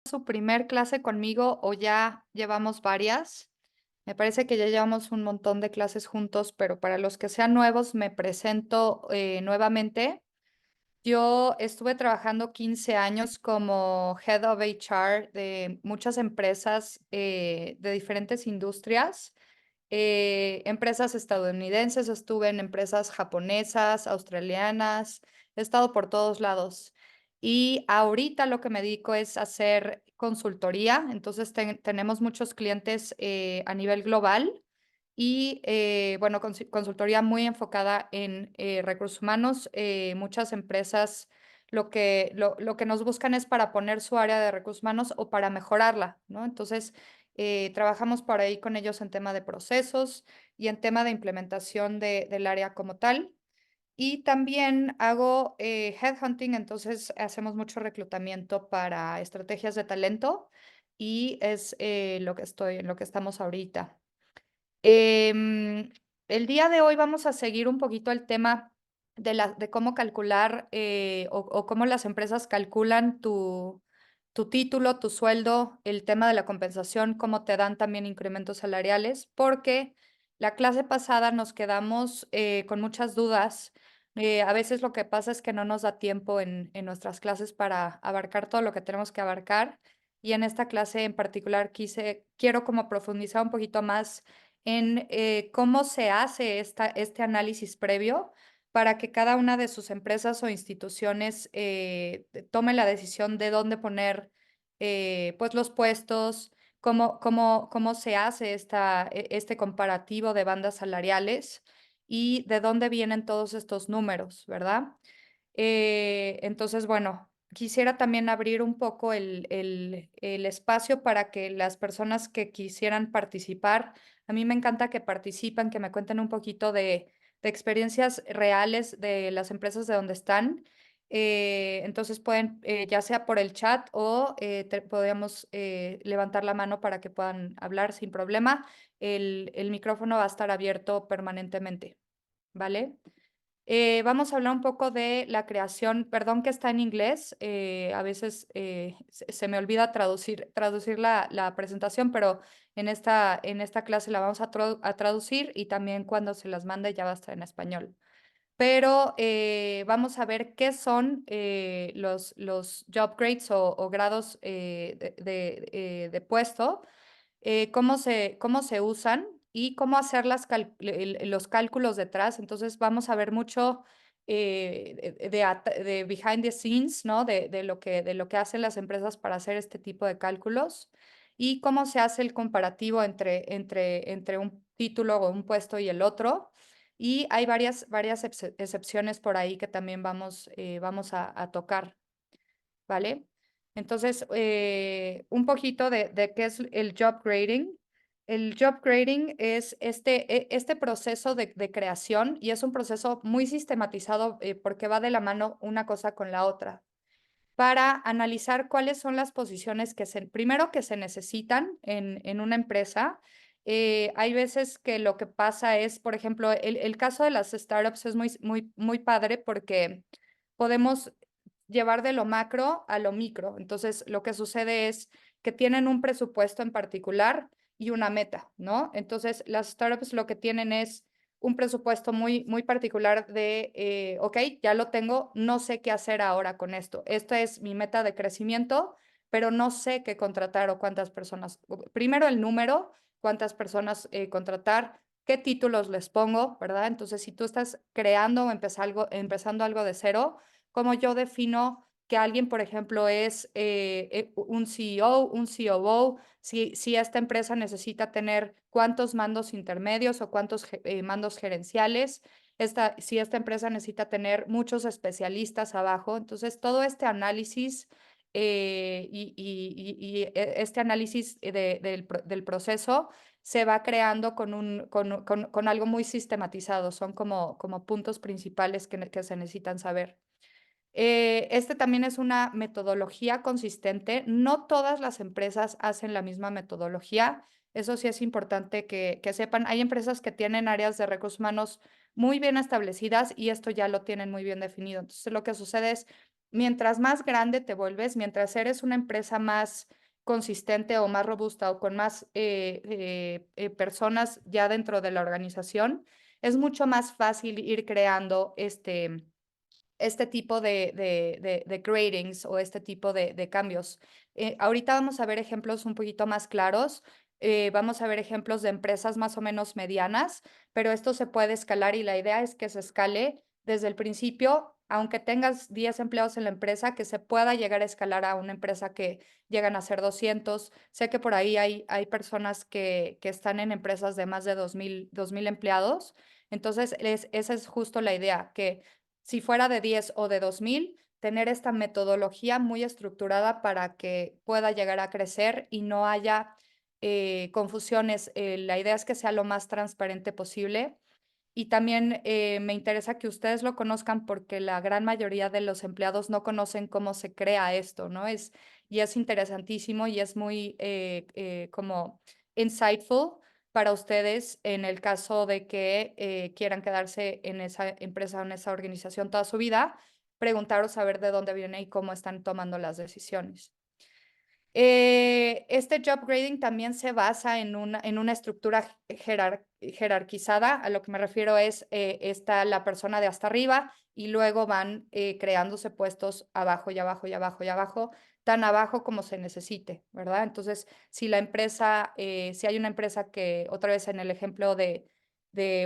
Su primer clase conmigo o ya llevamos varias. Me parece que ya llevamos un montón de clases juntos, pero para los que sean nuevos, me presento nuevamente. Yo estuve trabajando 15 años como Head of HR de muchas empresas de diferentes industrias, empresas estadounidenses, estuve en empresas japonesas, australianas, he estado por todos lados. Y ahorita lo que me dedico es hacer consultoría, entonces tenemos muchos clientes a nivel global y bueno, consultoría muy enfocada en recursos humanos. Muchas empresas lo que nos buscan es para poner su área de recursos humanos o para mejorarla, ¿no? Entonces, trabajamos por ahí con ellos en tema de procesos y en tema de implementación del área como tal. Y también hago headhunting, entonces hacemos mucho reclutamiento para estrategias de talento y es en lo que estamos ahorita. Em, el día de hoy vamos a seguir un poquito el tema de cómo calcular o cómo las empresas calculan tu título, tu sueldo, el tema de la compensación, cómo te dan también incrementos salariales, porque la clase pasada nos quedamos con muchas dudas. A veces lo que pasa es que no nos da tiempo en nuestras clases para abarcar todo lo que tenemos que abarcar. Y en esta clase en particular quiero como profundizar un poquito más en cómo se hace este análisis previo para que cada una de sus empresas o instituciones tome la decisión de dónde poner pues los puestos, cómo se hace este comparativo de bandas salariales y de dónde vienen todos estos números, ¿verdad? Entonces, bueno, quisiera también abrir un poco el espacio para que las personas que quisieran participar, a mí me encanta que participen, que me cuenten un poquito de experiencias reales de las empresas de donde están. Entonces pueden, ya sea por el chat o podemos levantar la mano para que puedan hablar sin problema. El micrófono va a estar abierto permanentemente, ¿vale? Vamos a hablar un poco de la creación, perdón que está en inglés, a veces se me olvida traducir la presentación, pero en esta clase la vamos a traducir y también cuando se las mande ya va a estar en español. Pero vamos a ver qué son los job grades o grados de puesto, cómo se usan y cómo hacer los cálculos detrás. Entonces vamos a ver mucho de behind the scenes, ¿no? De lo que hacen las empresas para hacer este tipo de cálculos y cómo se hace el comparativo entre un título o un puesto y el otro. Y hay varias excepciones por ahí que también vamos a tocar. ¿Vale? Entonces, un poquito de qué es el job grading. El job grading es este proceso de creación y es un proceso muy sistematizado porque va de la mano una cosa con la otra para analizar cuáles son las posiciones primero que se necesitan en una empresa. Hay veces que lo que pasa es, por ejemplo, el caso de las startups es muy padre porque podemos llevar de lo macro a lo micro. Entonces, lo que sucede es que tienen un presupuesto en particular y una meta, ¿no? Entonces, las startups lo que tienen es un presupuesto muy particular ok, ya lo tengo, no sé qué hacer ahora con esto. Esta es mi meta de crecimiento, pero no sé qué contratar o cuántas personas. Primero el número, cuántas personas contratar, qué títulos les pongo, ¿verdad? Entonces, si tú estás creando o empezando algo de cero, ¿cómo yo defino que alguien, por ejemplo, es un CEO, un COO? Si esta empresa necesita tener cuántos mandos intermedios o cuántos mandos gerenciales, si esta empresa necesita tener muchos especialistas abajo. Entonces, todo este análisis este análisis del proceso se va creando con algo muy sistematizado. Son como puntos principales que se necesitan saber. Este también es una metodología consistente. No todas las empresas hacen la misma metodología. Eso sí es importante que sepan. Hay empresas que tienen áreas de recursos humanos muy bien establecidas y esto ya lo tienen muy bien definido. Entonces, lo que sucede es mientras más grande te vuelves, mientras eres una empresa más consistente o más robusta o con más personas ya dentro de la organización, es mucho más fácil ir creando este tipo de gradings o este tipo de cambios. Ahorita vamos a ver ejemplos un poquito más claros. Vamos a ver ejemplos de empresas más o menos medianas, pero esto se puede escalar y la idea es que se escale desde el principio, aunque tengas 10 empleados en la empresa, que se pueda llegar a escalar a una empresa que llegan a ser 200. Sé que por ahí hay personas que están en empresas de más de 2,000 empleados. Entonces, esa es justo la idea, que si fuera de 10 o de 2,000, tener esta metodología muy estructurada para que pueda llegar a crecer y no haya confusiones. La idea es que sea lo más transparente posible. Y también me interesa que ustedes lo conozcan porque la gran mayoría de los empleados no conocen cómo se crea esto, ¿no? Y es interesantísimo y es muy como insightful para ustedes en el caso de que quieran quedarse en esa empresa o en esa organización toda su vida, preguntar o saber de dónde viene y cómo están tomando las decisiones. Este job grading también se basa en una estructura jerarquizada. A lo que me refiero es, está la persona de hasta arriba y luego van creándose puestos abajo y abajo y abajo y abajo, tan abajo como se necesite, ¿verdad? Entonces, si la empresa, si hay una empresa que, otra vez en el ejemplo de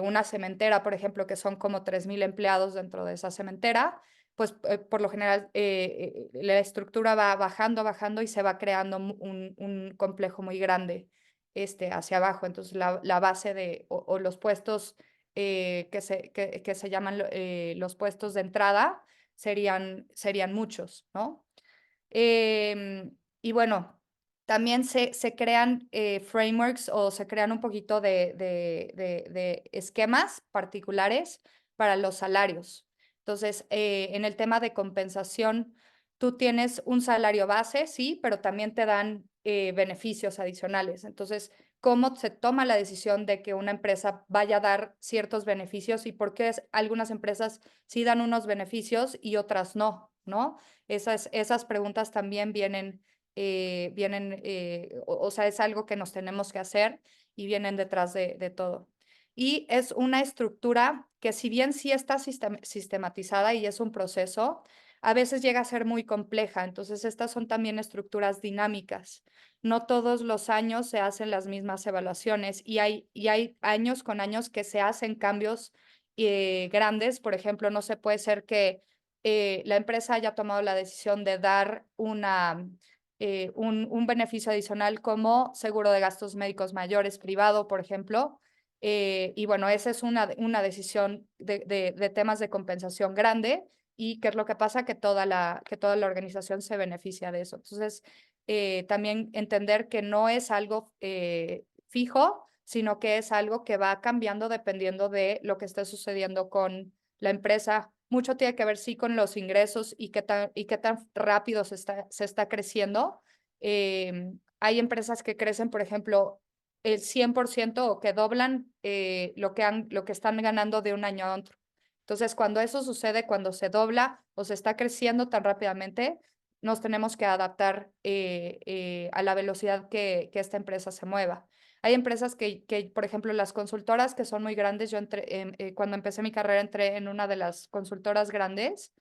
una cementera, por ejemplo, que son como 3,000 empleados dentro de esa cementera, pues por lo general la estructura va bajando, bajando y se va creando un complejo muy grande hacia abajo. Entonces la base o los puestos que se llaman los puestos de entrada serían muchos, ¿no? Y bueno, también se crean frameworks o se crean un poquito de esquemas particulares para los salarios. Entonces, en el tema de compensación, tú tienes un salario base, sí, pero también te dan beneficios adicionales. Entonces, ¿cómo se toma la decisión de que una empresa vaya a dar ciertos beneficios y por qué algunas empresas sí dan unos beneficios y otras no, ¿no? Esas preguntas también o sea, es algo que nos tenemos que hacer y vienen detrás de todo. Y es una estructura que si bien sí está sistematizada y es un proceso, a veces llega a ser muy compleja. Entonces, estas son también estructuras dinámicas. No todos los años se hacen las mismas evaluaciones y hay años con años que se hacen cambios grandes. Por ejemplo, no se puede ser que la empresa haya tomado la decisión de dar un beneficio adicional como seguro de gastos médicos mayores privado, por ejemplo. Y bueno, esa es una decisión de temas de compensación grande. ¿Y qué es lo que pasa? Que toda la organización se beneficia de eso. Entonces, también entender que no es algo fijo, sino que es algo que va cambiando dependiendo de lo que esté sucediendo con la empresa. Mucho tiene que ver, sí, con los ingresos y qué tan rápido se está creciendo. Hay empresas que crecen, por ejemplo, el 100% o que doblan lo que están ganando de un año a otro. Entonces, cuando eso sucede, cuando se dobla o se está creciendo tan rápidamente, nos tenemos que adaptar a la velocidad que esta empresa se mueva. Hay empresas por ejemplo, las consultoras que son muy grandes, yo cuando empecé mi carrera entré en una de las consultoras grandes.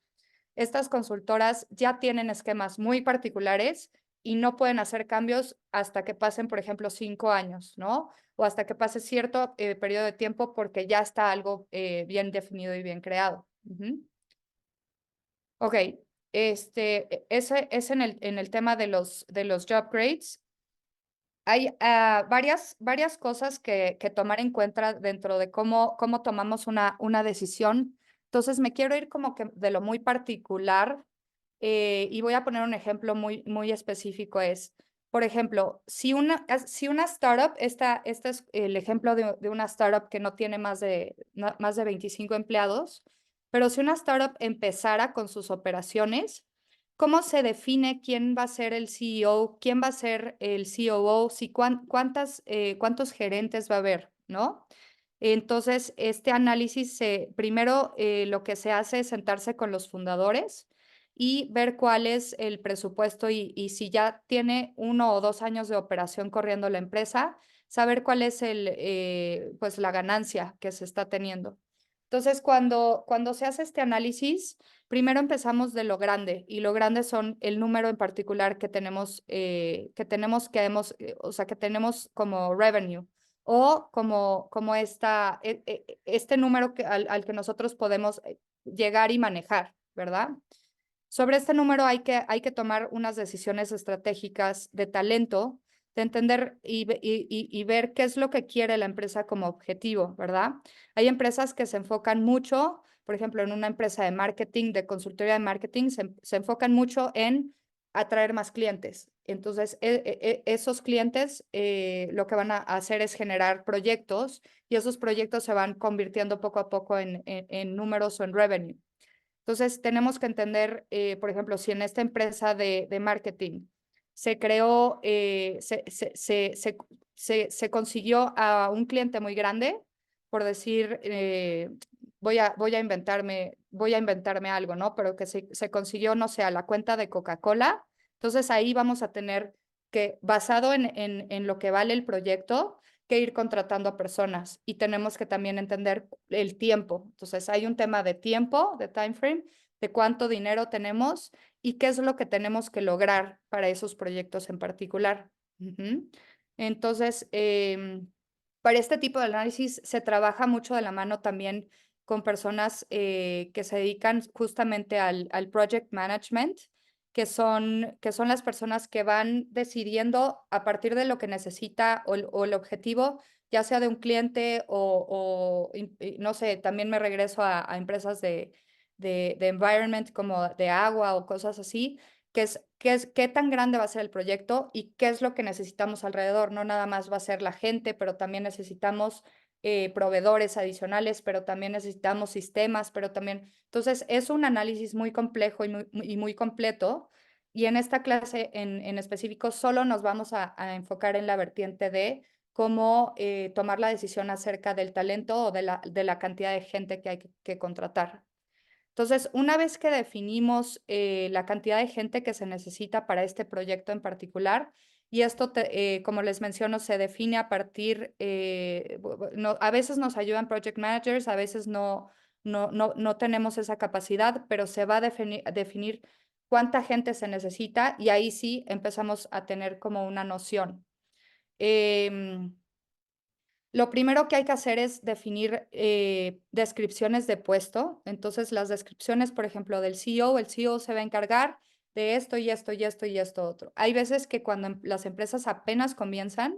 Estas consultoras ya tienen esquemas muy particulares y no pueden hacer cambios hasta que pasen, por ejemplo, 5 años, ¿no? O hasta que pase cierto periodo de tiempo porque ya está algo bien definido y bien creado. Ujú. Ok, ese es en el tema de los job grades. Hay varias cosas que tomar en cuenta dentro de cómo tomamos una decisión. Entonces, me quiero ir como que de lo muy particular y voy a poner un ejemplo muy, muy específico. Por ejemplo, si una startup, este es el ejemplo de una startup que no tiene más de 25 empleados, pero si una startup empezara con sus operaciones, ¿cómo se define quién va a ser el CEO, quién va a ser el COO, si cuántos gerentes va a haber, ¿no? Entonces, este análisis, primero lo que se hace es sentarse con los fundadores y ver cuál es el presupuesto y si ya tiene 1 o 2 años de operación corriendo la empresa, saber cuál es pues la ganancia que se está teniendo. Entonces, cuando se hace este análisis, primero empezamos de lo grande y lo grande son el número en particular o sea, que tenemos como revenue o como este número al que nosotros podemos llegar y manejar, ¿verdad? Sobre este número hay que tomar unas decisiones estratégicas de talento, de entender y ver qué es lo que quiere la empresa como objetivo, ¿verdad? Hay empresas que se enfocan mucho, por ejemplo, en una empresa de marketing, de consultoría de marketing, se enfocan mucho en atraer más clientes. Entonces, esos clientes lo que van a hacer es generar proyectos y esos proyectos se van convirtiendo poco a poco en números o en revenue. Entonces, tenemos que entender, por ejemplo, si en esta empresa de marketing se creó, se consiguió a un cliente muy grande, por decir, voy a inventarme algo, ¿no? Pero que se consiguió, no sé, a la cuenta de Coca-Cola. Entonces, ahí vamos a tener que, basado en lo que vale el proyecto, que ir contratando a personas y tenemos que también entender el tiempo. Entonces, hay un tema de tiempo, de time frame, de cuánto dinero tenemos y qué es lo que tenemos que lograr para esos proyectos en particular. Ujú. Entonces, para este tipo de análisis se trabaja mucho de la mano también con personas que se dedican justamente al project management, que son las personas que van decidiendo a partir de lo que necesita o el objetivo, ya sea de un cliente no sé, también me regreso a empresas de environment como de agua o cosas así, qué tan grande va a ser el proyecto y qué es lo que necesitamos alrededor. No nada más va a ser la gente, pero también necesitamos proveedores adicionales, pero también necesitamos sistemas, pero también... Entonces, es un análisis muy complejo y muy completo. Y en esta clase en específico solo nos vamos a enfocar en la vertiente de cómo tomar la decisión acerca del talento o de la cantidad de gente que hay que contratar. Entonces, una vez que definimos la cantidad de gente que se necesita para este proyecto en particular, y esto, como les menciono, se define a partir, a veces nos ayudan project managers, a veces no tenemos esa capacidad, pero se va a definir cuánta gente se necesita y ahí sí empezamos a tener como una noción. Em, lo primero que hay que hacer es definir descripciones de puesto. Entonces, las descripciones, por ejemplo, del CEO, el CEO se va a encargar de esto y esto y esto y esto otro. Hay veces que cuando las empresas apenas comienzan,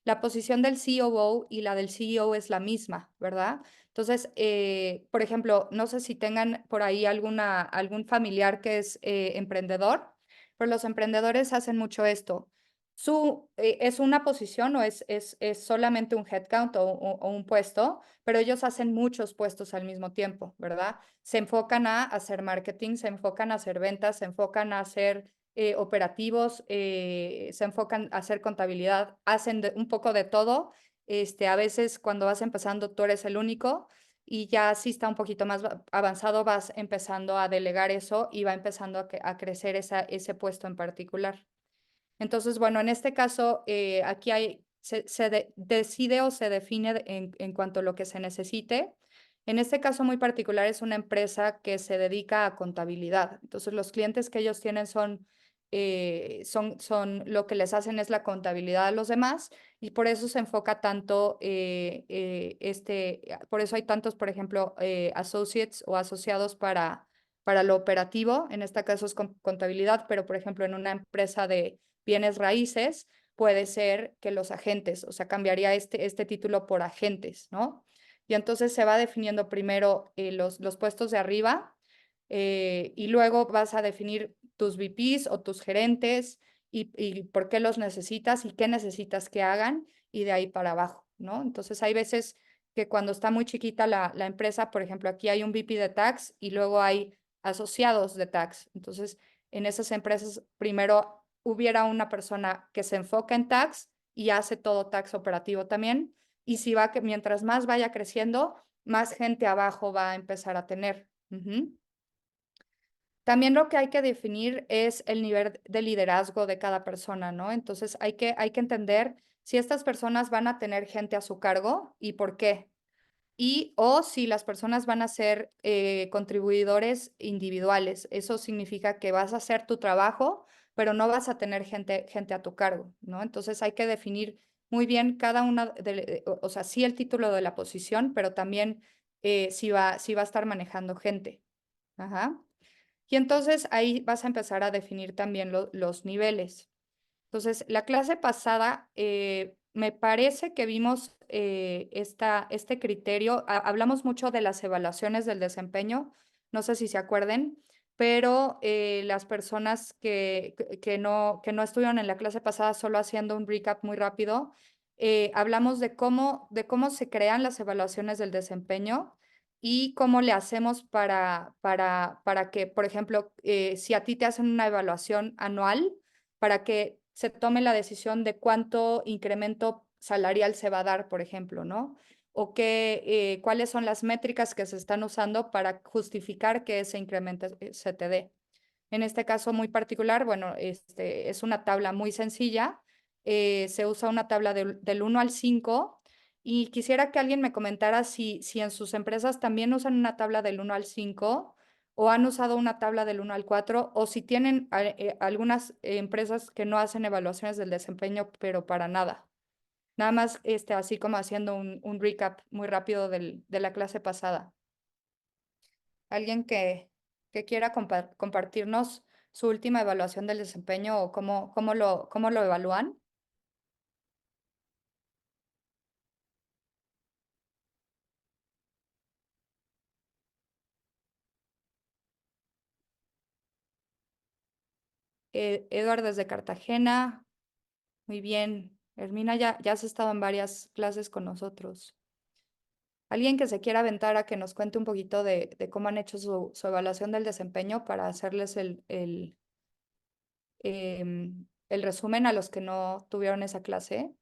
la posición del COO y la del CEO es la misma, ¿verdad? Entonces, por ejemplo, no sé si tengan por ahí algún familiar que es emprendedor, pero los emprendedores hacen mucho esto. ¿Es una posición o es solamente un headcount o un puesto? Pero ellos hacen muchos puestos al mismo tiempo, ¿verdad? Se enfocan a hacer marketing, se enfocan a hacer ventas, se enfocan a hacer operativos, se enfocan a hacer contabilidad, hacen un poco de todo. A veces cuando vas empezando tú eres el único y ya si está un poquito más avanzado vas empezando a delegar eso y va empezando a crecer ese puesto en particular. Entonces, bueno, en este caso, aquí decide o se define en cuanto a lo que se necesite. En este caso muy particular es una empresa que se dedica a contabilidad. Entonces, los clientes que ellos tienen lo que les hacen es la contabilidad a los demás y por eso se enfoca tanto, por eso hay tantos, por ejemplo, associates o asociados para lo operativo. En este caso es contabilidad, pero por ejemplo, en una empresa de bienes raíces, puede ser que los agentes, o sea, cambiaría este título por agentes, ¿no? Y entonces se va definiendo primero los puestos de arriba y luego vas a definir tus VPs o tus gerentes y por qué los necesitas y qué necesitas que hagan y de ahí para abajo, ¿no? Entonces hay veces que cuando está muy chiquita la empresa, por ejemplo, aquí hay un VP de tax y luego hay asociados de tax. Entonces, en esas empresas primero hubiera una persona que se enfoca en tax y hace todo tax operativo también. Y si mientras más vaya creciendo, más gente abajo va a empezar a tener. Ujú. También lo que hay que definir es el nivel de liderazgo de cada persona, ¿no? Entonces hay que entender si estas personas van a tener gente a su cargo y por qué. Y o si las personas van a ser contribuidores individuales. Eso significa que vas a hacer tu trabajo, pero no vas a tener gente a tu cargo, ¿no? Entonces hay que definir muy bien cada una o sea, sí el título de la posición, pero también si va a estar manejando gente. Ajá. Y entonces ahí vas a empezar a definir también los niveles. Entonces, la clase pasada me parece que vimos este criterio. Hablamos mucho de las evaluaciones del desempeño, no sé si se acuerden, pero las personas que no estuvieron en la clase pasada, solo haciendo un recap muy rápido, hablamos de cómo se crean las evaluaciones del desempeño y cómo le hacemos para que, por ejemplo, si a ti te hacen una evaluación anual, para que se tome la decisión de cuánto incremento salarial se va a dar, por ejemplo, ¿no? O cuáles son las métricas que se están usando para justificar que ese incremento se te dé. En este caso muy particular, bueno, es una tabla muy sencilla. Se usa una tabla del 1 al 5 y quisiera que alguien me comentara si en sus empresas también usan una tabla del 1 al 5 o han usado una tabla del 1 al 4 o si tienen algunas empresas que no hacen evaluaciones del desempeño, pero para nada. Nada más así como haciendo un recap muy rápido de la clase pasada. Alguien que quiera compartirnos su última evaluación del desempeño o cómo lo evalúan. Eduardo desde Cartagena, muy bien. Hermina ya has estado en varias clases con nosotros. Alguien que se quiera aventar a que nos cuente un poquito de cómo han hecho su evaluación del desempeño para hacerles el resumen a los que no tuvieron esa clase.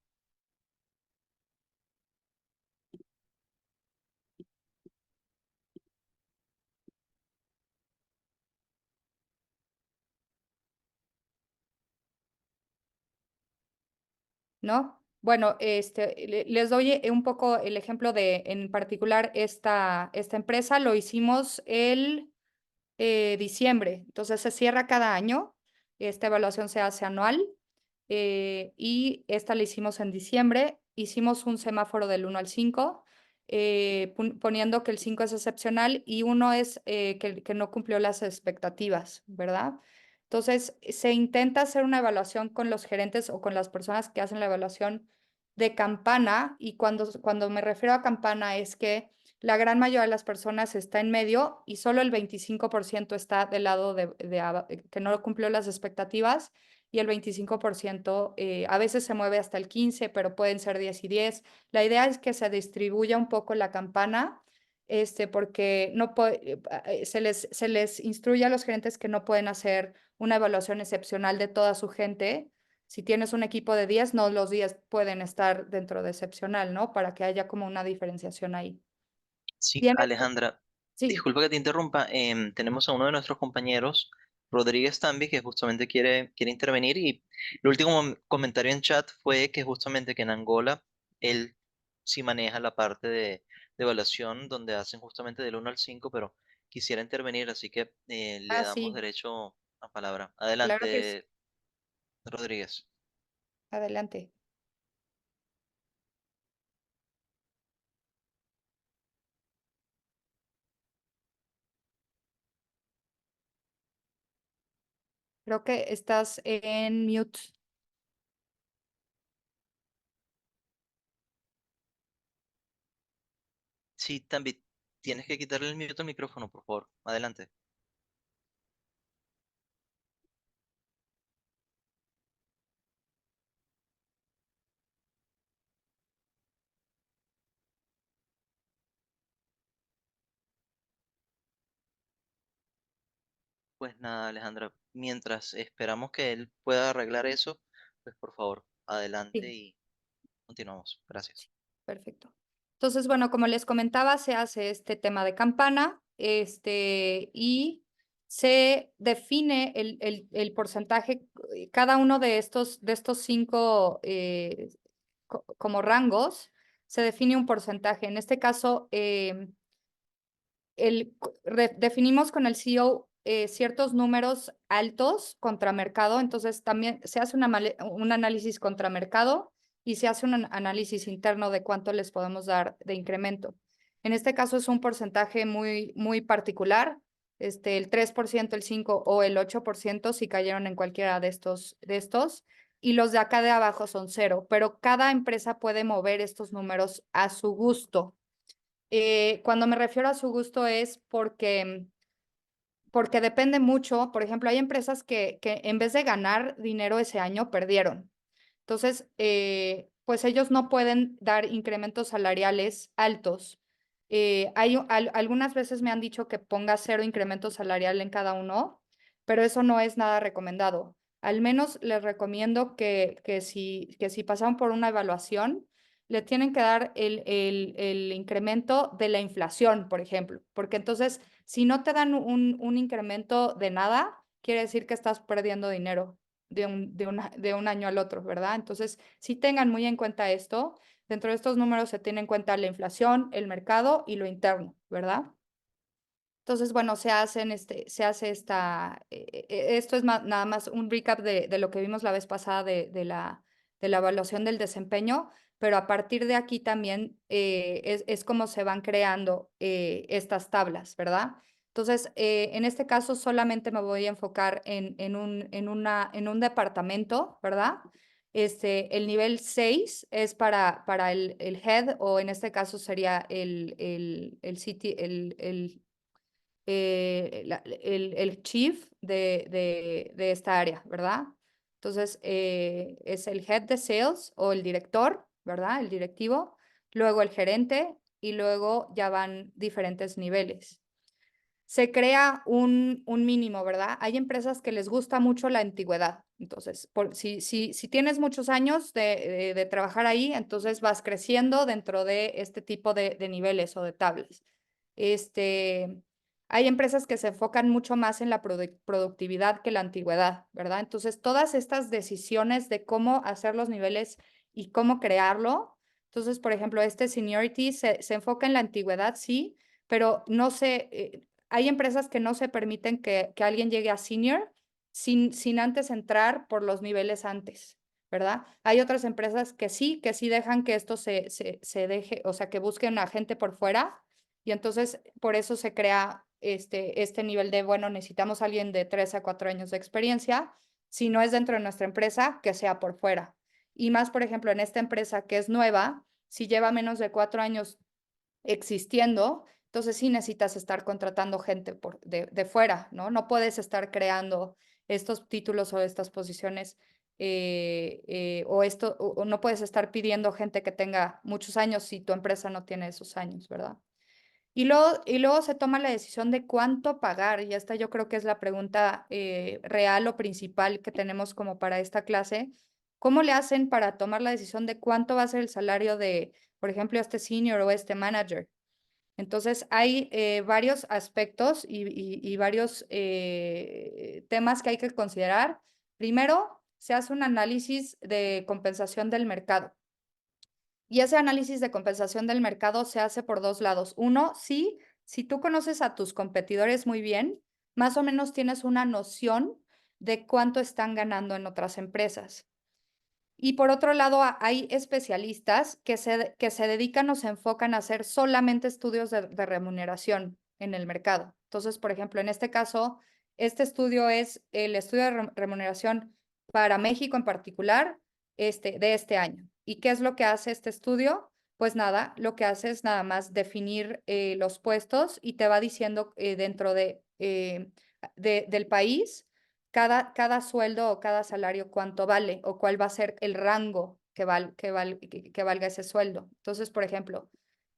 ¿No? Bueno, les doy un poco el ejemplo de, en particular, esta empresa lo hicimos el diciembre, entonces se cierra cada año, esta evaluación se hace anual y esta la hicimos en diciembre, hicimos un semáforo del 1 al 5, poniendo que el 5 es excepcional y uno es que no cumplió las expectativas, ¿verdad? Entonces, se intenta hacer una evaluación con los gerentes o con las personas que hacen la evaluación de campana y cuando me refiero a campana es que la gran mayoría de las personas está en medio y solo el 25% está del lado que no cumplió las expectativas y el 25% a veces se mueve hasta el 15%, pero pueden ser 10 y 10. La idea es que se distribuya un poco la campana, porque no se les instruye a los gerentes que no pueden hacer una evaluación excepcional de toda su gente. Si tienes un equipo de 10, no los 10 pueden estar dentro de excepcional, ¿no? Para que haya como una diferenciación ahí. Sí, ¿Tienes? Alejandra, Sí. disculpa que te interrumpa. Tenemos a uno de nuestros compañeros, Rodríguez Tambi, que justamente quiere intervenir y el último comentario en chat fue que justamente que en Angola él sí maneja la parte de evaluación donde hacen justamente del 1 al 5, pero quisiera intervenir, así que le Ah, damos sí, derecho a palabra. claro que sí. Adelante, Rodríguez. Adelante. Creo que estás en mute. Sí, Tambi, tienes que quitarle el mute al micrófono, por favor. Adelante. Pues nada, Alejandra, mientras esperamos que él pueda arreglar eso, pues por favor, adelante Sí, y continuamos. Gracias. perfecto. Entonces, bueno, como les comentaba, se hace este tema de campana, y se define el porcentaje, cada uno de estos cinco como rangos, se define un porcentaje. En este caso, definimos con el CEO ciertos números altos contra mercado, entonces también se hace un análisis contra mercado y se hace un análisis interno de cuánto les podemos dar de incremento. En este caso es un porcentaje muy particular, el 3%, el 5% o el 8% si cayeron en cualquiera de estos, y los de acá de abajo son cero, pero cada empresa puede mover estos números a su gusto. Cuando me refiero a su gusto es porque depende mucho. Por ejemplo, hay empresas que en vez de ganar dinero ese año, perdieron. Entonces, pues ellos no pueden dar incrementos salariales altos. Algunas veces me han dicho que ponga cero incremento salarial en cada uno, pero eso no es nada recomendado. Al menos les recomiendo que si pasaron por una evaluación, le tienen que dar el incremento de la inflación, por ejemplo, porque entonces, si no te dan un incremento de nada, quiere decir que estás perdiendo dinero de un año al otro, ¿verdad? Entonces, sí tengan muy en cuenta esto. Dentro de estos números se tiene en cuenta la inflación, el mercado y lo interno, ¿verdad? Entonces, bueno, se hace esto es nada más un recap de lo que vimos la vez pasada de la evaluación del desempeño, pero a partir de aquí también es como se van creando estas tablas, ¿verdad? Entonces, en este caso solamente me voy a enfocar en un departamento, ¿verdad? El nivel 6 es para el head, o en este caso sería el chief de esta área, ¿verdad? Entonces, es el head de sales o el director, ¿verdad? El directivo, luego el gerente y luego ya van diferentes niveles. Se crea un mínimo, ¿verdad? Hay empresas que les gusta mucho la antigüedad. Entonces, si tienes muchos años de trabajar ahí, entonces vas creciendo dentro de este tipo de niveles o de tablas. Este, Hay empresas que se enfocan mucho más en la productividad que la antigüedad, ¿verdad? Entonces, todas estas decisiones de cómo hacer los niveles y cómo crearlo. Entonces, por ejemplo, este seniority se enfoca en la antigüedad, sí, pero no se, hay empresas que no se permiten que alguien llegue a senior sin antes entrar por los niveles antes, ¿verdad? Hay otras empresas que sí dejan que esto se deje, o sea, que busquen a gente por fuera, y entonces por eso se crea este nivel de, bueno, necesitamos a alguien de 3 a 4 años de experiencia. Si no es dentro de nuestra empresa, que sea por fuera. Y más, por ejemplo, en esta empresa que es nueva, si lleva menos de 4 años existiendo, entonces sí necesitas estar contratando gente de fuera, ¿no? No puedes estar creando estos títulos o estas posiciones o no puedes estar pidiendo gente que tenga muchos años si tu empresa no tiene esos años, ¿verdad? Y luego se toma la decisión de cuánto pagar, y esta yo creo que es la pregunta real o principal que tenemos como para esta clase. ¿Cómo le hacen para tomar la decisión de cuánto va a ser el salario de, por ejemplo, este senior o este manager? Entonces, hay varios aspectos y varios temas que hay que considerar. Primero, se hace un análisis de compensación del mercado. Y ese análisis de compensación del mercado se hace por dos lados. Uno, sí, si tú conoces a tus competidores muy bien, más o menos tienes una noción de cuánto están ganando en otras empresas. Y por otro lado, hay especialistas que se dedican o se enfocan a hacer solamente estudios de remuneración en el mercado. Entonces, por ejemplo, en este caso, este estudio es el estudio de remuneración para México en particular, de este año. ¿Y qué es lo que hace este estudio? Pues nada, lo que hace es nada más definir los puestos y te va diciendo dentro del país cada sueldo o cada salario cuánto vale o cuál va a ser el rango que valga ese sueldo. Entonces, por ejemplo,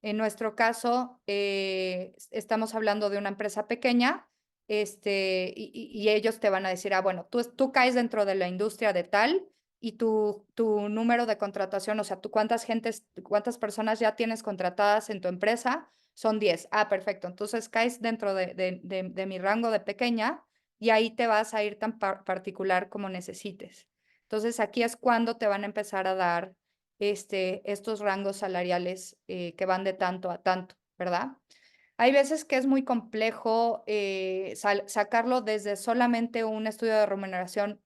en nuestro caso, estamos hablando de una empresa pequeña, y ellos te van a decir, ah, bueno, tú caes dentro de la industria de tal, y tu número de contratación, o sea, tú cuántas personas ya tienes contratadas en tu empresa, son 10. Ah, perfecto. Entonces caes dentro de mi rango de pequeña y ahí te vas a ir tan particular como necesites. Entonces aquí es cuando te van a empezar a dar estos rangos salariales que van de tanto a tanto, ¿verdad? Hay veces que es muy complejo sacarlo desde solamente un estudio de remuneración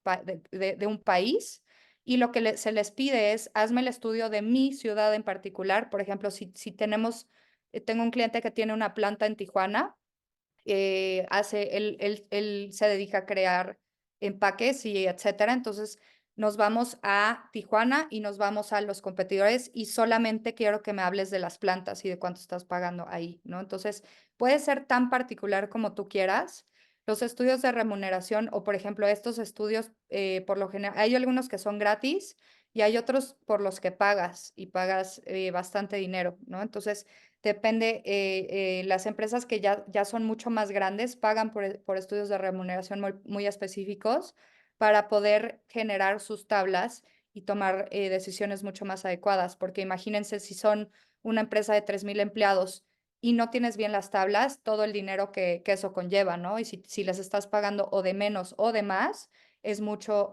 de un país y lo que se les pide es, hazme el estudio de mi ciudad en particular. Por ejemplo, si tengo un cliente que tiene una planta en Tijuana, él se dedica a crear empaques y etcétera. Entonces nos vamos a Tijuana y nos vamos a los competidores y solamente quiero que me hables de las plantas y de cuánto estás pagando ahí, ¿no? Entonces puede ser tan particular como tú quieras. Los estudios de remuneración o, por ejemplo, estos estudios, por lo general, hay algunos que son gratis y hay otros por los que pagas y pagas bastante dinero, ¿no? Entonces, depende, las empresas que ya son mucho más grandes pagan por estudios de remuneración muy específicos para poder generar sus tablas y tomar decisiones mucho más adecuadas, porque imagínense si son una empresa de 3,000 empleados y no tienes bien las tablas, todo el dinero que eso conlleva, ¿no? Y si les estás pagando o de menos o de más, es mucho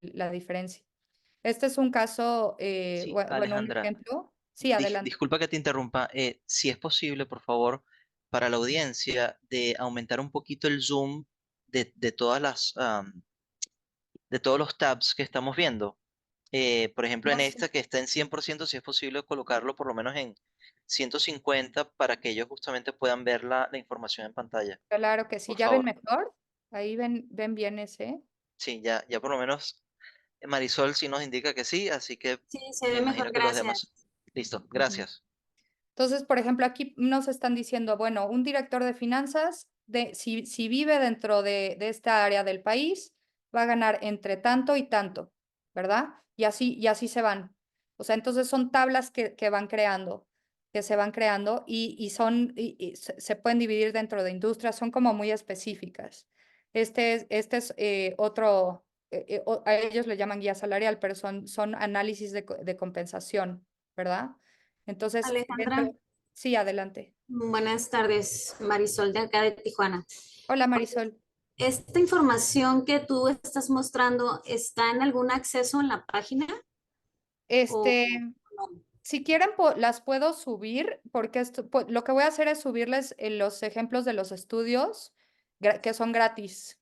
la diferencia. Este es un caso, Sí, bueno, un Alejandra, ejemplo. Sí, adelante. disculpa que te interrumpa. Si es posible, por favor, para la audiencia, de aumentar un poquito el zoom de todas de todos los tabs que estamos viendo. Por ejemplo, en No sé. esta que está en 100%, si es posible colocarlo por lo menos en 150 para que ellos justamente puedan ver la información en pantalla. Claro que sí, Por ya ven favor. mejor. Ahí ven bien ese. Sí, ya por lo menos Marisol sí nos indica que sí, así que Sí, se me ve mejor, imagino que los gracias. demás. Listo, Ujú. gracias. Entonces, por ejemplo, aquí nos están diciendo, bueno, un director de finanzas, si vive dentro de esta área del país, va a ganar entre tanto y tanto, ¿verdad? Y así se van. O sea, entonces son tablas que van creando, que se van creando y se pueden dividir dentro de industrias, son como muy específicas. Este es otro, a ellos le llaman guía salarial, pero son análisis de compensación, ¿verdad? Entonces, Alejandra, sí, adelante. buenas tardes, Marisol de acá de Tijuana. Hola Marisol. ¿Esta información que tú estás mostrando está en algún acceso en la página o Este, no? si quieren, las puedo subir porque lo que voy a hacer es subirles los ejemplos de los estudios que son gratis,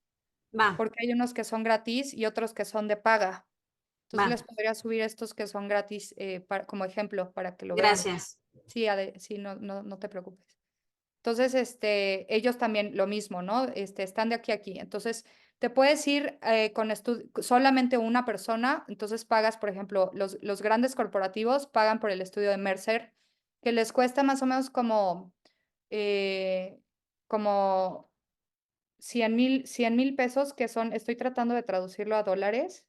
Va, porque hay unos que son gratis y otros que son de paga. Entonces va, les podría subir estos que son gratis como ejemplo para que lo vean. gracias. Sí, sí, no te preocupes. Entonces, ellos también lo mismo, ¿no? Están de aquí a aquí. Entonces, te puedes ir con solamente una persona, entonces pagas, por ejemplo, los grandes corporativos pagan por el estudio de Mercer, que les cuesta más o menos eh, como 100,000 pesos, que son, estoy tratando de traducirlo a dólares,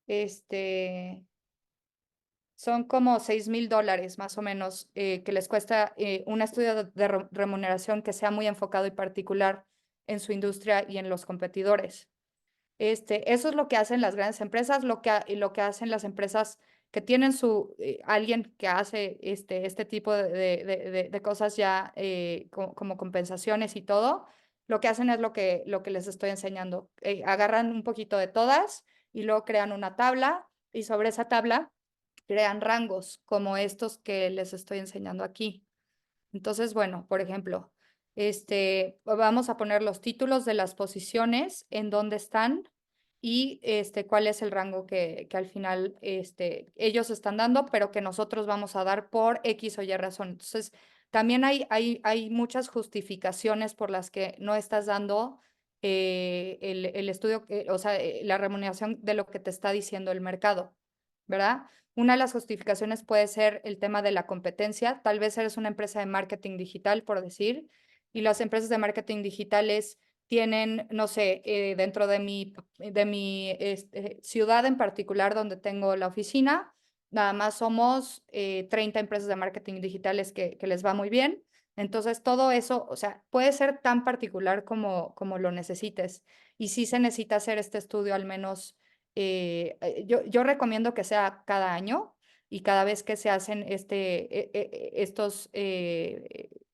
este, son como $6,000 más o menos que les cuesta un estudio de remuneración que sea muy enfocado y particular en su industria y en los competidores. Eso es lo que hacen las grandes empresas, y lo que hacen las empresas que tienen alguien que hace este tipo de cosas ya como compensaciones y todo. Lo que hacen es lo que les estoy enseñando. Agarran un poquito de todas y luego crean una tabla y sobre esa tabla crean rangos como estos que les estoy enseñando aquí. Entonces, bueno, por ejemplo, vamos a poner los títulos de las posiciones, en dónde están y cuál es el rango que al final ellos están dando, pero que nosotros vamos a dar por X o Y razón. Entonces, también hay muchas justificaciones por las que no estás dando el estudio, o sea, la remuneración de lo que te está diciendo el mercado, ¿verdad? Una de las justificaciones puede ser el tema de la competencia. Tal vez eres una empresa de marketing digital, por decir, y las empresas de marketing digitales tienen, no sé, dentro de mi ciudad en particular donde tengo la oficina, nada más somos 30 empresas de marketing digitales que les va muy bien. Entonces, todo eso, o sea, puede ser tan particular como lo necesites. Y sí se necesita hacer este estudio al menos yo recomiendo que sea cada año y cada vez que se hacen estos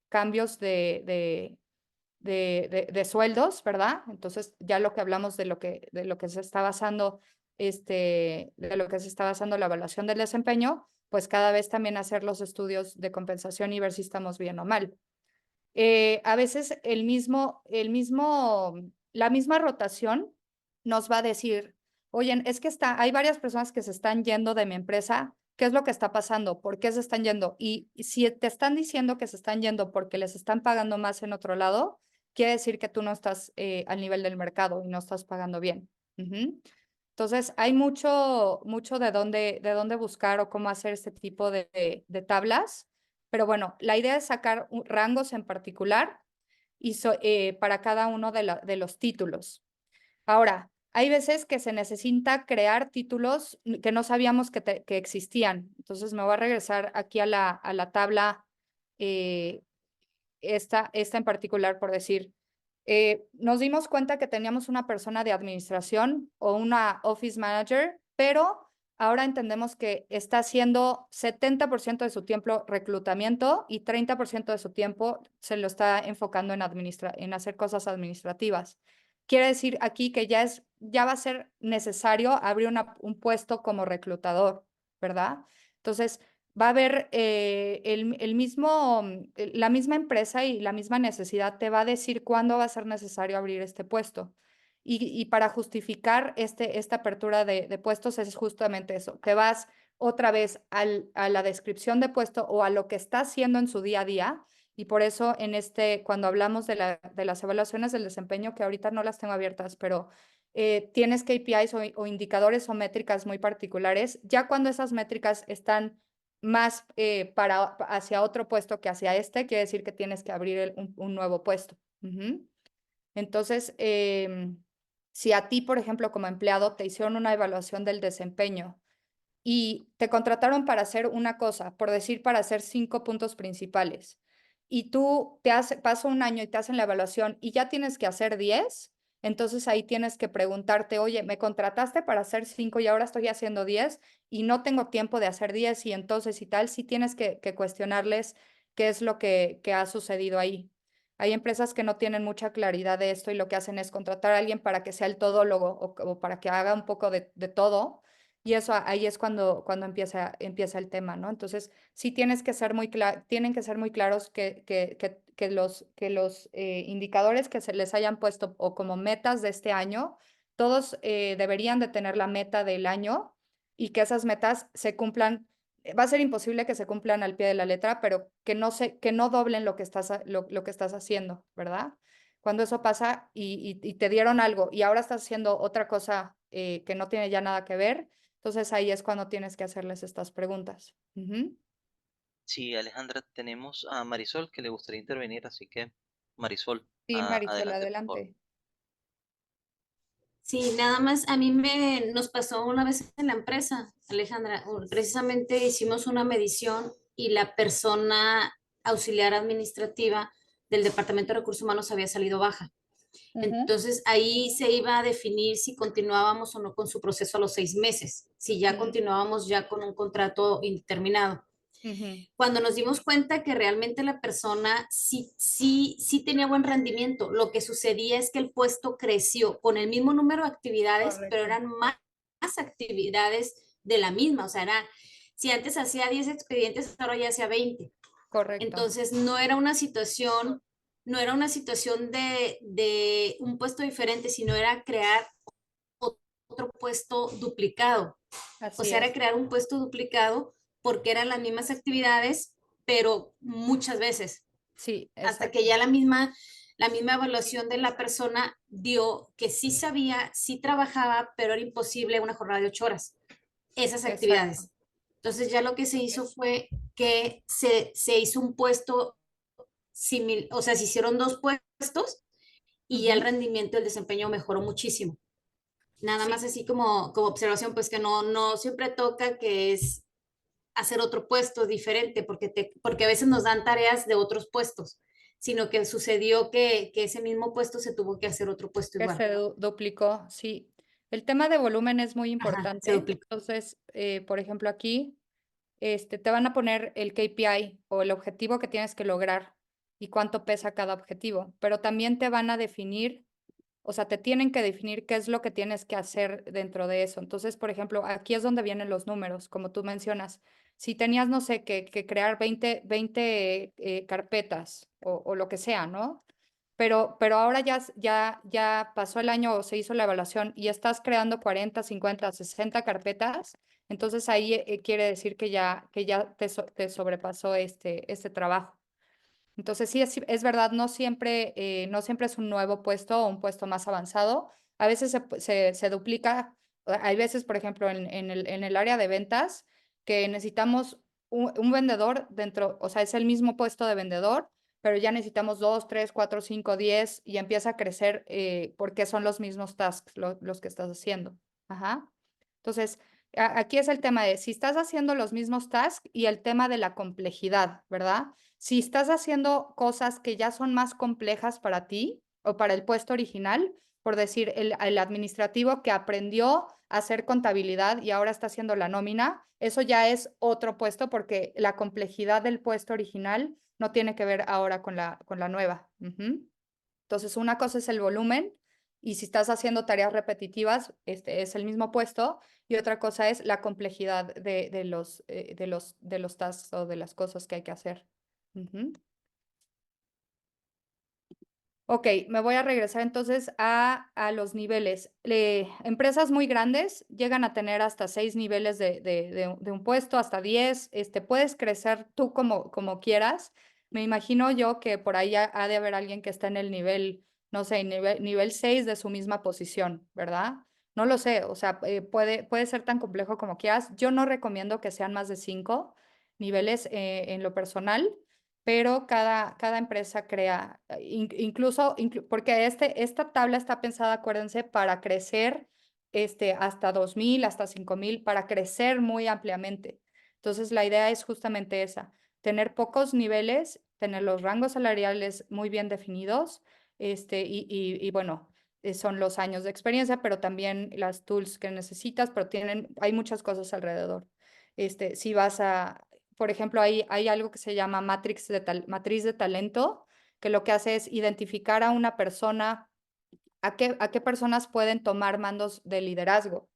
cambios de sueldos, ¿verdad? Entonces, ya lo que hablamos de lo que se está basando, de lo que se está basando la evaluación del desempeño, pues cada vez también hacer los estudios de compensación y ver si estamos bien o mal. A veces la misma rotación nos va a decir, oye, es que hay varias personas que se están yendo de mi empresa, ¿qué es lo que está pasando? ¿Por qué se están yendo? Y si te están diciendo que se están yendo porque les están pagando más en otro lado, quiere decir que tú no estás al nivel del mercado y no estás pagando bien. Ujú. Entonces, hay mucho de dónde buscar o cómo hacer este tipo de tablas. Pero bueno, la idea es sacar rangos en particular para cada uno de los títulos. Ahora, hay veces que se necesita crear títulos que no sabíamos que existían. Entonces me voy a regresar aquí a la tabla, eh, esta en particular, por decir, nos dimos cuenta que teníamos una persona de administración o una office manager, pero ahora entendemos que está haciendo 70% de su tiempo reclutamiento y 30% de su tiempo se lo está enfocando en hacer cosas administrativas. Quiere decir aquí que ya va a ser necesario abrir un puesto como reclutador, ¿verdad? Entonces, va a haber la misma empresa y la misma necesidad te va a decir cuándo va a ser necesario abrir este puesto. Y para justificar esta apertura de puestos es justamente eso, que vas otra vez a la descripción de puesto o a lo que está haciendo en su día a día. Y por eso cuando hablamos de las evaluaciones del desempeño, que ahorita no las tengo abiertas, pero tienes KPIs o indicadores o métricas muy particulares, ya cuando esas métricas están más hacia otro puesto que hacia quiere decir que tienes que abrir un nuevo puesto. Ujú. Entonces, si a ti, por ejemplo, como empleado, te hicieron una evaluación del desempeño y te contrataron para hacer una cosa, por decir, para hacer 5 puntos principales, y tú pasa un año y te hacen la evaluación y ya tienes que hacer 10, entonces ahí tienes que preguntarte, oye, me contrataste para hacer 5 y ahora estoy haciendo 10 y no tengo tiempo de hacer 10 y entonces y tal, sí tienes que cuestionarles qué es lo que ha sucedido ahí. Hay empresas que no tienen mucha claridad de esto y lo que hacen es contratar a alguien para que sea el todólogo o para que haga un poco de todo y eso ahí es cuando empieza el tema, ¿no? Entonces, sí tienes que ser tienen que ser muy claros que los indicadores que se les hayan puesto o como metas de este año, todos deberían de tener la meta del año y que esas metas se cumplan. Va a ser imposible que se cumplan al pie de la letra, pero que no doblen lo que estás haciendo, ¿verdad? Cuando eso pasa y te dieron algo y ahora estás haciendo otra cosa que no tiene ya nada que ver, entonces ahí es cuando tienes que hacerles estas preguntas. Ujú. Sí, Alejandra, tenemos a Marisol que le gustaría intervenir, así que Marisol, Sí, Marisol, adelante, por favor. adelante. Sí, nada más nos pasó una vez en la empresa, Alejandra, precisamente hicimos una medición y la persona auxiliar administrativa del Departamento de Recursos Humanos había salido baja. Ujú, Entonces ahí se iba a definir si continuábamos o no con su proceso a los 6 meses, si ya ujú, continuábamos ya con un contrato indeterminado. ujú. Cuando nos dimos cuenta que realmente la persona sí tenía buen rendimiento, lo que sucedía es que el puesto creció con el mismo número de actividades, pero Correcto, eran más actividades de la misma, o sea, si antes hacía 10 expedientes, ahora ya hacía 20. correcto. Entonces, no era una situación de un puesto diferente, sino era crear otro puesto duplicado. O Así sea, era es. crear un puesto duplicado porque eran las mismas actividades, pero muchas veces, Sí, hasta que exacto. ya la misma evaluación de la persona dio que sí sabía, sí trabajaba, pero era imposible una jornada de 8 horas, esas Exacto. actividades. Entonces ya lo que se hizo fue que se hizo un puesto similar, o sea, se hicieron dos puestos y ya el Ujú. rendimiento, el desempeño mejoró muchísimo. Nada más Sí, así como observación, pues que no siempre toca que es hacer otro puesto diferente, porque a veces nos dan tareas de otros puestos, sino que sucedió que ese mismo puesto se tuvo que hacer otro puesto que igual. se duplicó, sí. El tema de volumen es muy Ajá, se importante. duplica. Entonces, por ejemplo, aquí te van a poner el KPI o el objetivo que tienes que lograr y cuánto pesa cada objetivo, pero también te van a definir, o sea, te tienen que definir qué es lo que tienes que hacer dentro de eso. Entonces, por ejemplo, aquí es donde vienen los números, como tú mencionas. Si tenías, no sé, que crear 20 carpetas o lo que sea, ¿no? Pero ahora ya pasó el año o se hizo la evaluación y estás creando 40, 50, 60 carpetas, entonces ahí quiere decir que ya te sobrepasó este trabajo. Entonces sí, es verdad, no siempre es un nuevo puesto o un puesto más avanzado. A veces se duplica. Hay veces, por ejemplo, en el área de ventas, que necesitamos un vendedor dentro, o sea, es el mismo puesto de vendedor, pero ya necesitamos 2, 3, 4, 5, 10 y empieza a crecer porque son los mismos tasks los que estás haciendo. Ajá. Entonces, aquí es el tema de si estás haciendo los mismos tasks y el tema de la complejidad, ¿verdad? Si estás haciendo cosas que ya son más complejas para ti o para el puesto original, por decir, el administrativo que aprendió a hacer contabilidad y ahora está haciendo la nómina, eso ya es otro puesto porque la complejidad del puesto original no tiene que ver ahora con la nueva. Ujú. Entonces, una cosa es el volumen y si estás haciendo tareas repetitivas, este es el mismo puesto y otra cosa es la complejidad de los tasks o de las cosas que hay que hacer. Ujú. Ok, me voy a regresar entonces a los niveles. Empresas muy grandes llegan a tener hasta 6 niveles de un puesto, hasta 10. Puedes crecer tú como quieras. Me imagino yo que por ahí ha de haber alguien que está en el nivel, no sé, nivel 6 de su misma posición, ¿verdad? No lo sé, o sea, puede ser tan complejo como quieras. Yo no recomiendo que sean más de 5 niveles en lo personal, pero cada empresa crea, porque esta tabla está pensada, acuérdense, para crecer hasta 2,000, hasta 5,000, para crecer muy ampliamente. Entonces, la idea es justamente esa, tener pocos niveles, tener los rangos salariales muy bien definidos, y bueno, son los años de experiencia, pero también las tools que necesitas, pero hay muchas cosas alrededor. Si vas por ejemplo, hay algo que se llama matriz de talento, que lo que hace es identificar a una persona, a qué personas pueden tomar mandos de liderazgo,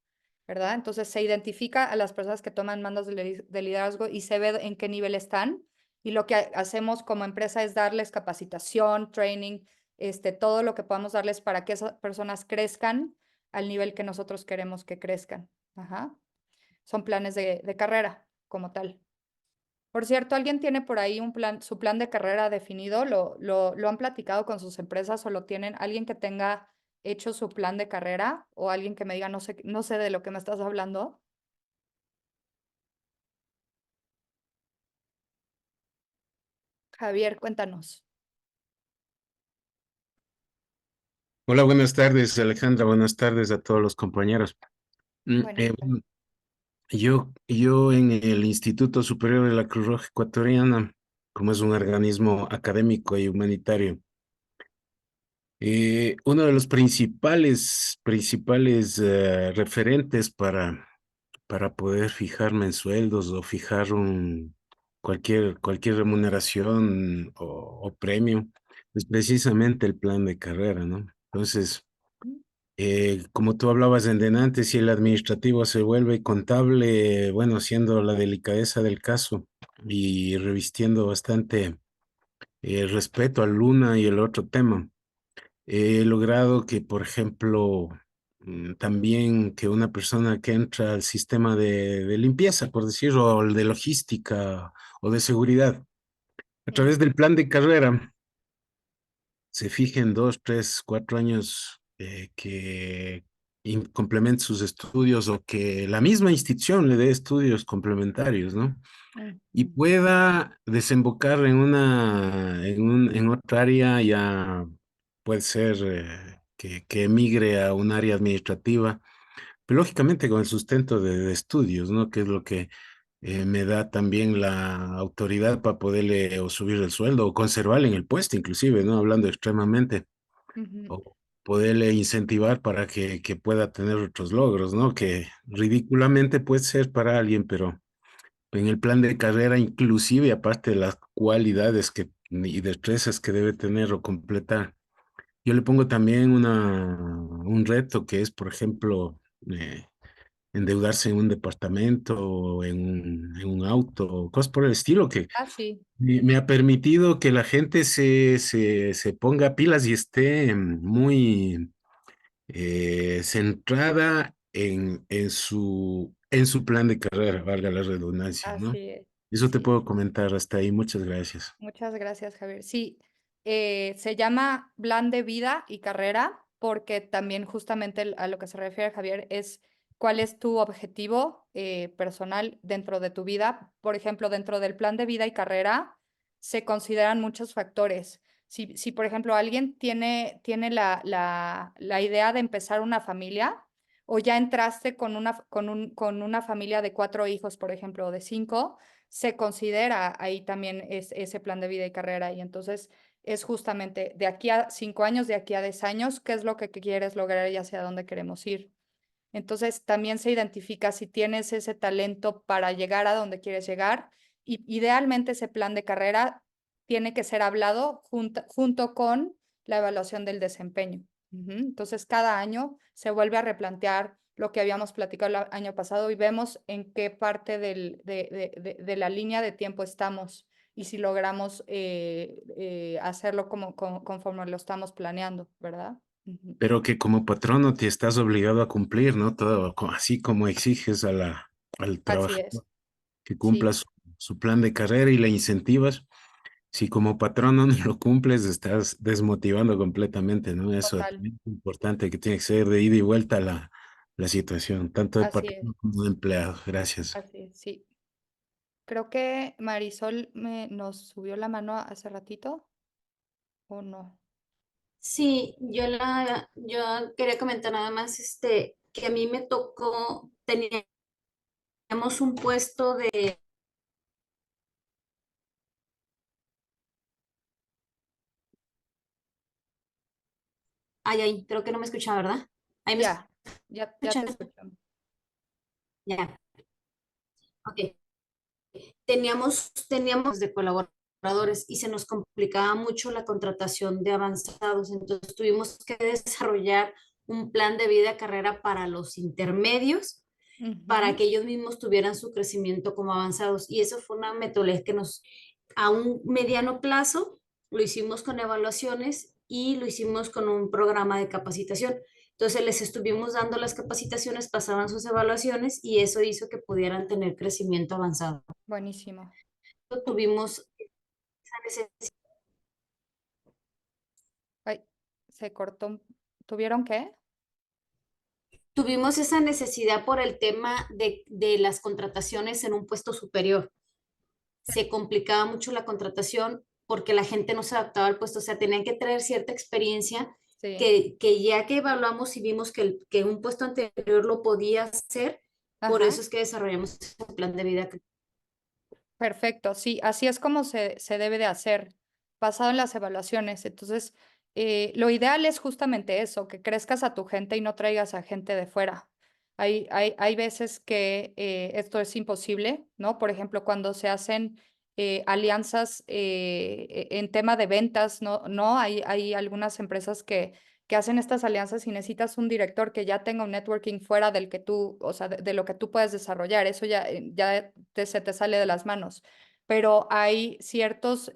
¿verdad? Entonces se identifica a las personas que toman mandos de liderazgo y se ve en qué nivel están. Y lo que hacemos como empresa es darles capacitación, training, todo lo que podamos darles para que esas personas crezcan al nivel que nosotros queremos que crezcan. Ajá. Son planes de carrera como tal. Por cierto, ¿alguien tiene por ahí su plan de carrera definido? ¿Lo han platicado con sus empresas o lo tienen? ¿Alguien que tenga hecho su plan de carrera o alguien que me diga, no sé de lo que me estás hablando? Javier, cuéntanos. Hola, buenas tardes, Alejandra. Buenas tardes a todos los compañeros. Buenas tardes. Yo en el Instituto Superior de la Cruz Roja Ecuatoriana, como es un organismo académico y humanitario, uno de los principales referentes para poder fijarme en sueldos o fijar cualquier remuneración o premio es precisamente el plan de carrera, ¿no? Entonces, como tú hablabas en delante, si el administrativo se vuelve contable, bueno, siendo la delicadeza del caso y revistiendo bastante respeto al una y el otro tema, he logrado que, por ejemplo, también que una persona que entra al sistema de limpieza, por decirlo, o el de logística o de seguridad, a Sí. través del plan de carrera, se fije en 2, 3, 4 años que complemente sus estudios o que la misma institución le dé estudios complementarios, ¿no? Mm, Y mm, pueda desembocar en otra área, ya puede ser que emigre a un área administrativa, pero lógicamente con el sustento de estudios, ¿no? Que es lo que me da también la autoridad para poderle o subir el sueldo o conservarle en el puesto, inclusive, ¿no? Hablando extremadamente. ujú. poderle incentivar para que pueda tener otros logros, ¿no? Que ridículamente puede ser para alguien, pero en el plan de carrera, inclusive, aparte de las cualidades y destrezas que debe tener o completar, yo le pongo también un reto que es, por ejemplo, endeudarse en un departamento o en un auto, o cosas por el estilo, que Ah, sí, me ha permitido que la gente se ponga pilas y esté muy centrada en su plan de carrera, valga la redundancia, ¿no? así es. Eso te Sí. puedo comentar hasta ahí. Muchas gracias. Muchas gracias, Javier. Sí, se llama plan de vida y carrera porque también justamente a lo que se refiere Javier es cuál es tu objetivo personal dentro de tu vida. Por ejemplo, dentro del plan de vida y carrera se consideran muchos factores. Si por ejemplo, alguien tiene la idea de empezar una familia o ya entraste con una familia de 4 hijos, por ejemplo, o de 5, se considera ahí también ese plan de vida y carrera. Y entonces es justamente de aquí a 5 años, de aquí a 10 años, qué es lo que quieres lograr y hacia dónde queremos ir. Entonces también se identifica si tienes ese talento para llegar a donde quieres llegar. Y idealmente ese plan de carrera tiene que ser hablado junto con la evaluación del desempeño. Entonces, cada año se vuelve a replantear lo que habíamos platicado el año pasado y vemos en qué parte de la línea de tiempo estamos y si logramos hacerlo conforme lo estamos planeando, ¿verdad? Ujú. Pero que como patrono te estás obligado a cumplir, ¿no? Todo, así como exiges al Así trabajador es, que cumpla sí, su plan de carrera y le incentivas. Si como patrono no lo cumples, estás desmotivando completamente, ¿no? Eso total, también es importante, que tiene que ser de ida y vuelta la situación, tanto de así es, patrono como de empleado. Gracias. así es, sí. Creo que Marisol nos subió la mano hace ratito, ¿o no? Sí, yo quería comentar nada más, que a mí me tocó, teníamos un puesto de, creo que no me escuchaba, ¿verdad? Ahí me Ya te escuchan, escuchamos. ya, ok. Teníamos de colaboradores y se nos complicaba mucho la contratación de avanzados, entonces tuvimos que desarrollar un plan de vida carrera para los intermedios, para Ujú. que ellos mismos tuvieran su crecimiento como avanzados. Y eso fue una metodología que a un mediano plazo, lo hicimos con evaluaciones y lo hicimos con un programa de capacitación. Entonces les estuvimos dando las capacitaciones, pasaban sus evaluaciones y eso hizo que pudieran tener crecimiento avanzado. Buenísimo. Tuvimos esa necesidad, Ay, se cortó. ¿Tuvieron qué? tuvimos esa necesidad por el tema de las contrataciones en un puesto superior. Se complicaba mucho la contratación porque la gente no se adaptaba al puesto, o sea, tenían que traer cierta experiencia Sí. que ya que evaluamos y vimos que un puesto anterior lo podía hacer, por Ajá. eso es que desarrollamos el plan de vida. Perfecto, sí, así es como se debe de hacer, basado en las evaluaciones. Entonces, lo ideal es justamente eso, que crezcas a tu gente y no traigas a gente de fuera. Hay veces que esto es imposible, ¿no? Por ejemplo, cuando se hacen alianzas en tema de ventas, ¿no? Hay algunas empresas que hacen estas alianzas y necesitas un director que ya tenga un networking fuera del que tú, o sea, de lo que tú puedes desarrollar. Eso ya se te sale de las manos. Pero hay ciertos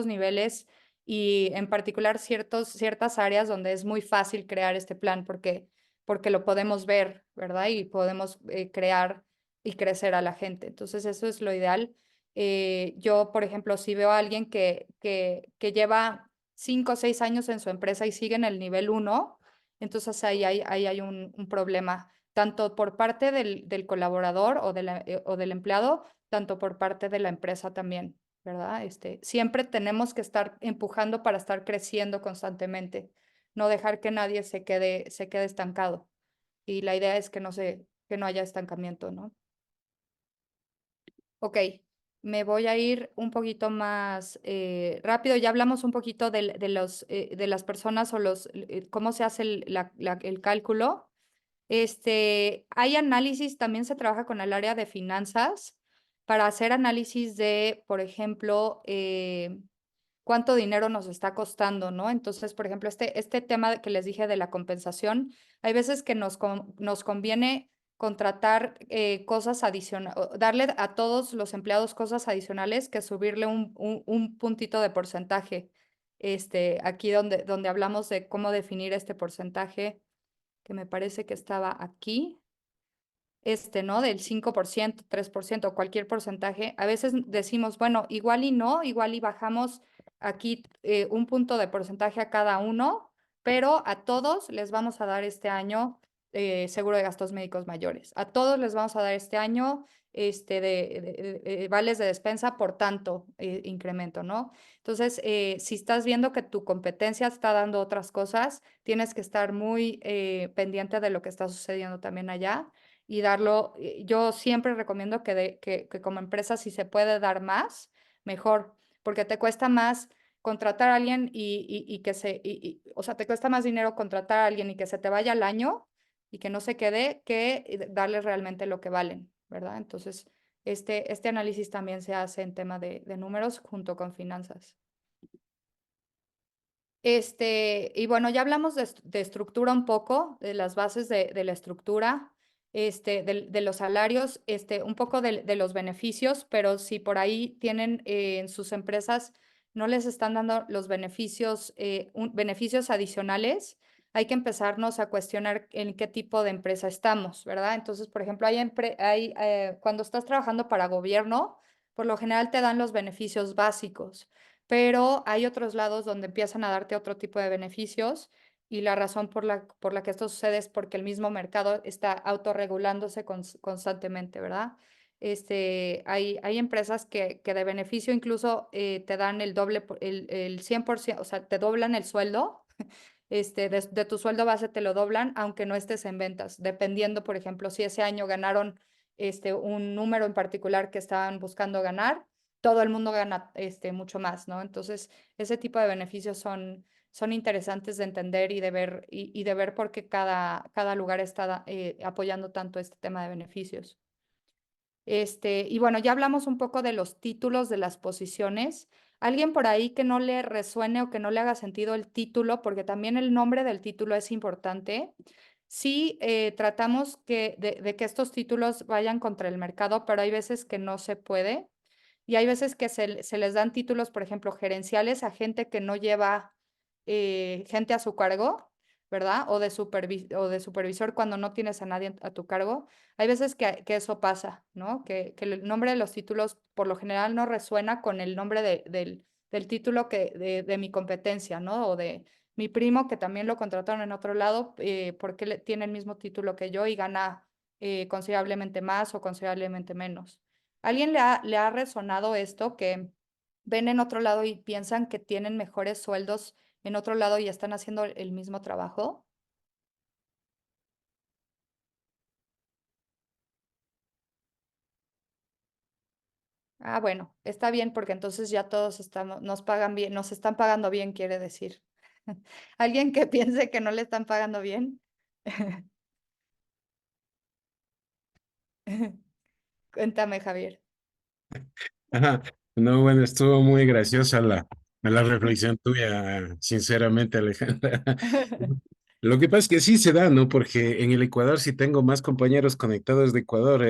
niveles y en particular ciertas áreas donde es muy fácil crear este plan porque lo podemos ver, ¿verdad? Y podemos crear y crecer a la gente. Entonces, eso es lo ideal. Yo, por ejemplo, si veo a alguien que lleva 5 o 6 años en su empresa y sigue en el nivel 1, entonces ahí hay un problema, tanto por parte del colaborador o del empleado, tanto por parte de la empresa también, ¿verdad? Siempre tenemos que estar empujando para estar creciendo constantemente, no dejar que nadie se quede estancado. Y la idea es que no haya estancamiento, ¿no? Ok. me voy a ir un poquito más rápido. Ya hablamos un poquito de las personas o cómo se hace el cálculo. Hay análisis, también se trabaja con el área de finanzas para hacer análisis de, por ejemplo, cuánto dinero nos está costando, ¿no? Entonces, por ejemplo, este tema que les dije de la compensación, hay veces que nos conviene contratar cosas adicionales, darle a todos los empleados cosas adicionales que subirle un puntito de porcentaje. Aquí donde hablamos de cómo definir este porcentaje, que me parece que estaba aquí, ¿no? Del 5%, 3%, cualquier porcentaje. A veces decimos, bueno, igual y no, igual y bajamos aquí un punto de porcentaje a cada uno, pero a todos les vamos a dar este año seguro de gastos médicos mayores. A todos les vamos a dar este año vales de despensa por tanto incremento, ¿no? Entonces, si estás viendo que tu competencia está dando otras cosas, tienes que estar muy pendiente de lo que está sucediendo también allá y darlo. Yo siempre recomiendo que como empresa, si se puede dar más, mejor, porque te cuesta más contratar a alguien o sea, te cuesta más dinero contratar a alguien y que se te vaya al año y que no se quede, que darles realmente lo que valen, ¿verdad? Entonces, este análisis también se hace en tema de números junto con finanzas. Y bueno, ya hablamos de estructura un poco, de las bases de la estructura, de los salarios, un poco de los beneficios, pero si por ahí tienen en sus empresas, no les están dando los beneficios, beneficios adicionales, hay que empezarnos a cuestionar en qué tipo de empresa estamos, ¿verdad? Entonces, por ejemplo, cuando estás trabajando para gobierno, por lo general te dan los beneficios básicos, pero hay otros lados donde empiezan a darte otro tipo de beneficios y la razón por la que esto sucede es porque el mismo mercado está autorregulándose constantemente, ¿verdad? Hay empresas que de beneficio incluso te dan el doble, el 100%, o sea, te doblan el sueldo, de tu sueldo base te lo doblan, aunque no estés en ventas, dependiendo, por ejemplo, si ese año ganaron un número en particular que estaban buscando ganar, todo el mundo gana mucho más, ¿no? Entonces, ese tipo de beneficios son interesantes de entender y de ver por qué cada lugar está apoyando tanto este tema de beneficios. Y bueno, ya hablamos un poco de los títulos de las posiciones. ¿Alguien por ahí que no le resuene o que no le haga sentido el título? Porque también el nombre del título es importante. Sí, tratamos de que estos títulos vayan contra el mercado, pero hay veces que no se puede. Y hay veces que se les dan títulos, por ejemplo, gerenciales a gente que no lleva gente a su cargo, ¿verdad? O de supervisor cuando no tienes a nadie a tu cargo. Hay veces que eso pasa, ¿no? Que el nombre de los títulos por lo general no resuena con el nombre del título de mi competencia, ¿no? O de mi primo que también lo contrataron en otro lado porque tiene el mismo título que yo y gana considerablemente más o considerablemente menos. ¿Alguien le ha resonado esto que ven en otro lado y piensan que tienen mejores sueldos en otro lado y están haciendo el mismo trabajo? Ah, bueno, está bien porque entonces ya todos nos pagan bien, nos están pagando bien, quiere decir. ¿Alguien que piense que no le están pagando bien? Cuéntame, Javier. Ajá. No, bueno, estuvo muy graciosa la reflexión tuya, sinceramente, Alejandra. Lo que pasa es que sí se da, ¿no? Porque en el Ecuador, si tengo más compañeros conectados de Ecuador,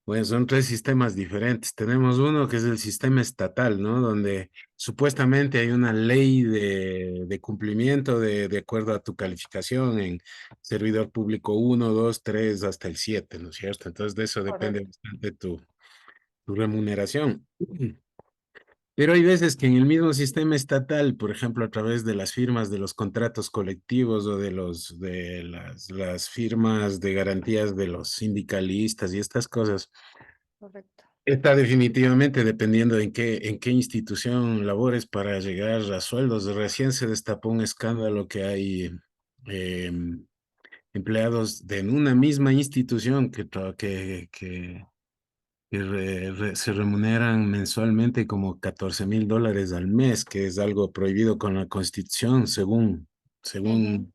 pues son tres sistemas diferentes. Tenemos uno que es el sistema estatal, ¿no? Donde supuestamente hay una ley de cumplimiento de acuerdo a tu calificación en servidor público uno, 2, 3, hasta el 7, ¿no es cierto? Entonces de eso depende Correcto, bastante tu remuneración. Pero hay veces que en el mismo sistema estatal, por ejemplo, a través de las firmas de los contratos colectivos o de las firmas de garantías de los sindicalistas y estas cosas, correcto. está definitivamente dependiendo en qué institución labores para llegar a sueldos. Recién se destapó un escándalo que hay empleados en una misma institución se remuneran mensualmente como $14,000 al mes, que es algo prohibido con la Constitución, Ujú. según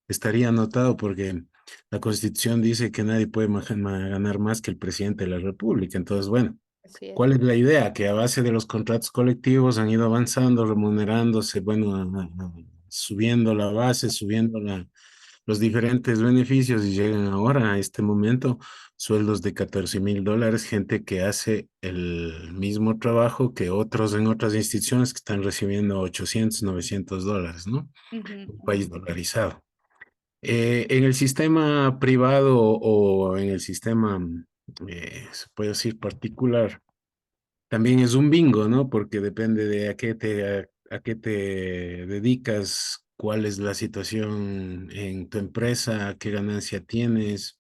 estaría anotado, porque la Constitución dice que nadie puede ganar más que el presidente de la República. Entonces, bueno, Así ¿cuál es. es la idea? Que a base de los contratos colectivos han ido avanzando, remunerándose, bueno, subiendo la base, subiendo los diferentes beneficios y llegan ahora a este momento sueldos de $14,000, gente que hace el mismo trabajo que otros en otras instituciones que están recibiendo $800, $900, ¿no? Ujú, Un ujú, país dolarizado. En el sistema privado o en el sistema, se puede decir, particular, también es un bingo, ¿no? Porque depende de a qué te dedicas, cuál es la situación en tu empresa, qué ganancia tienes.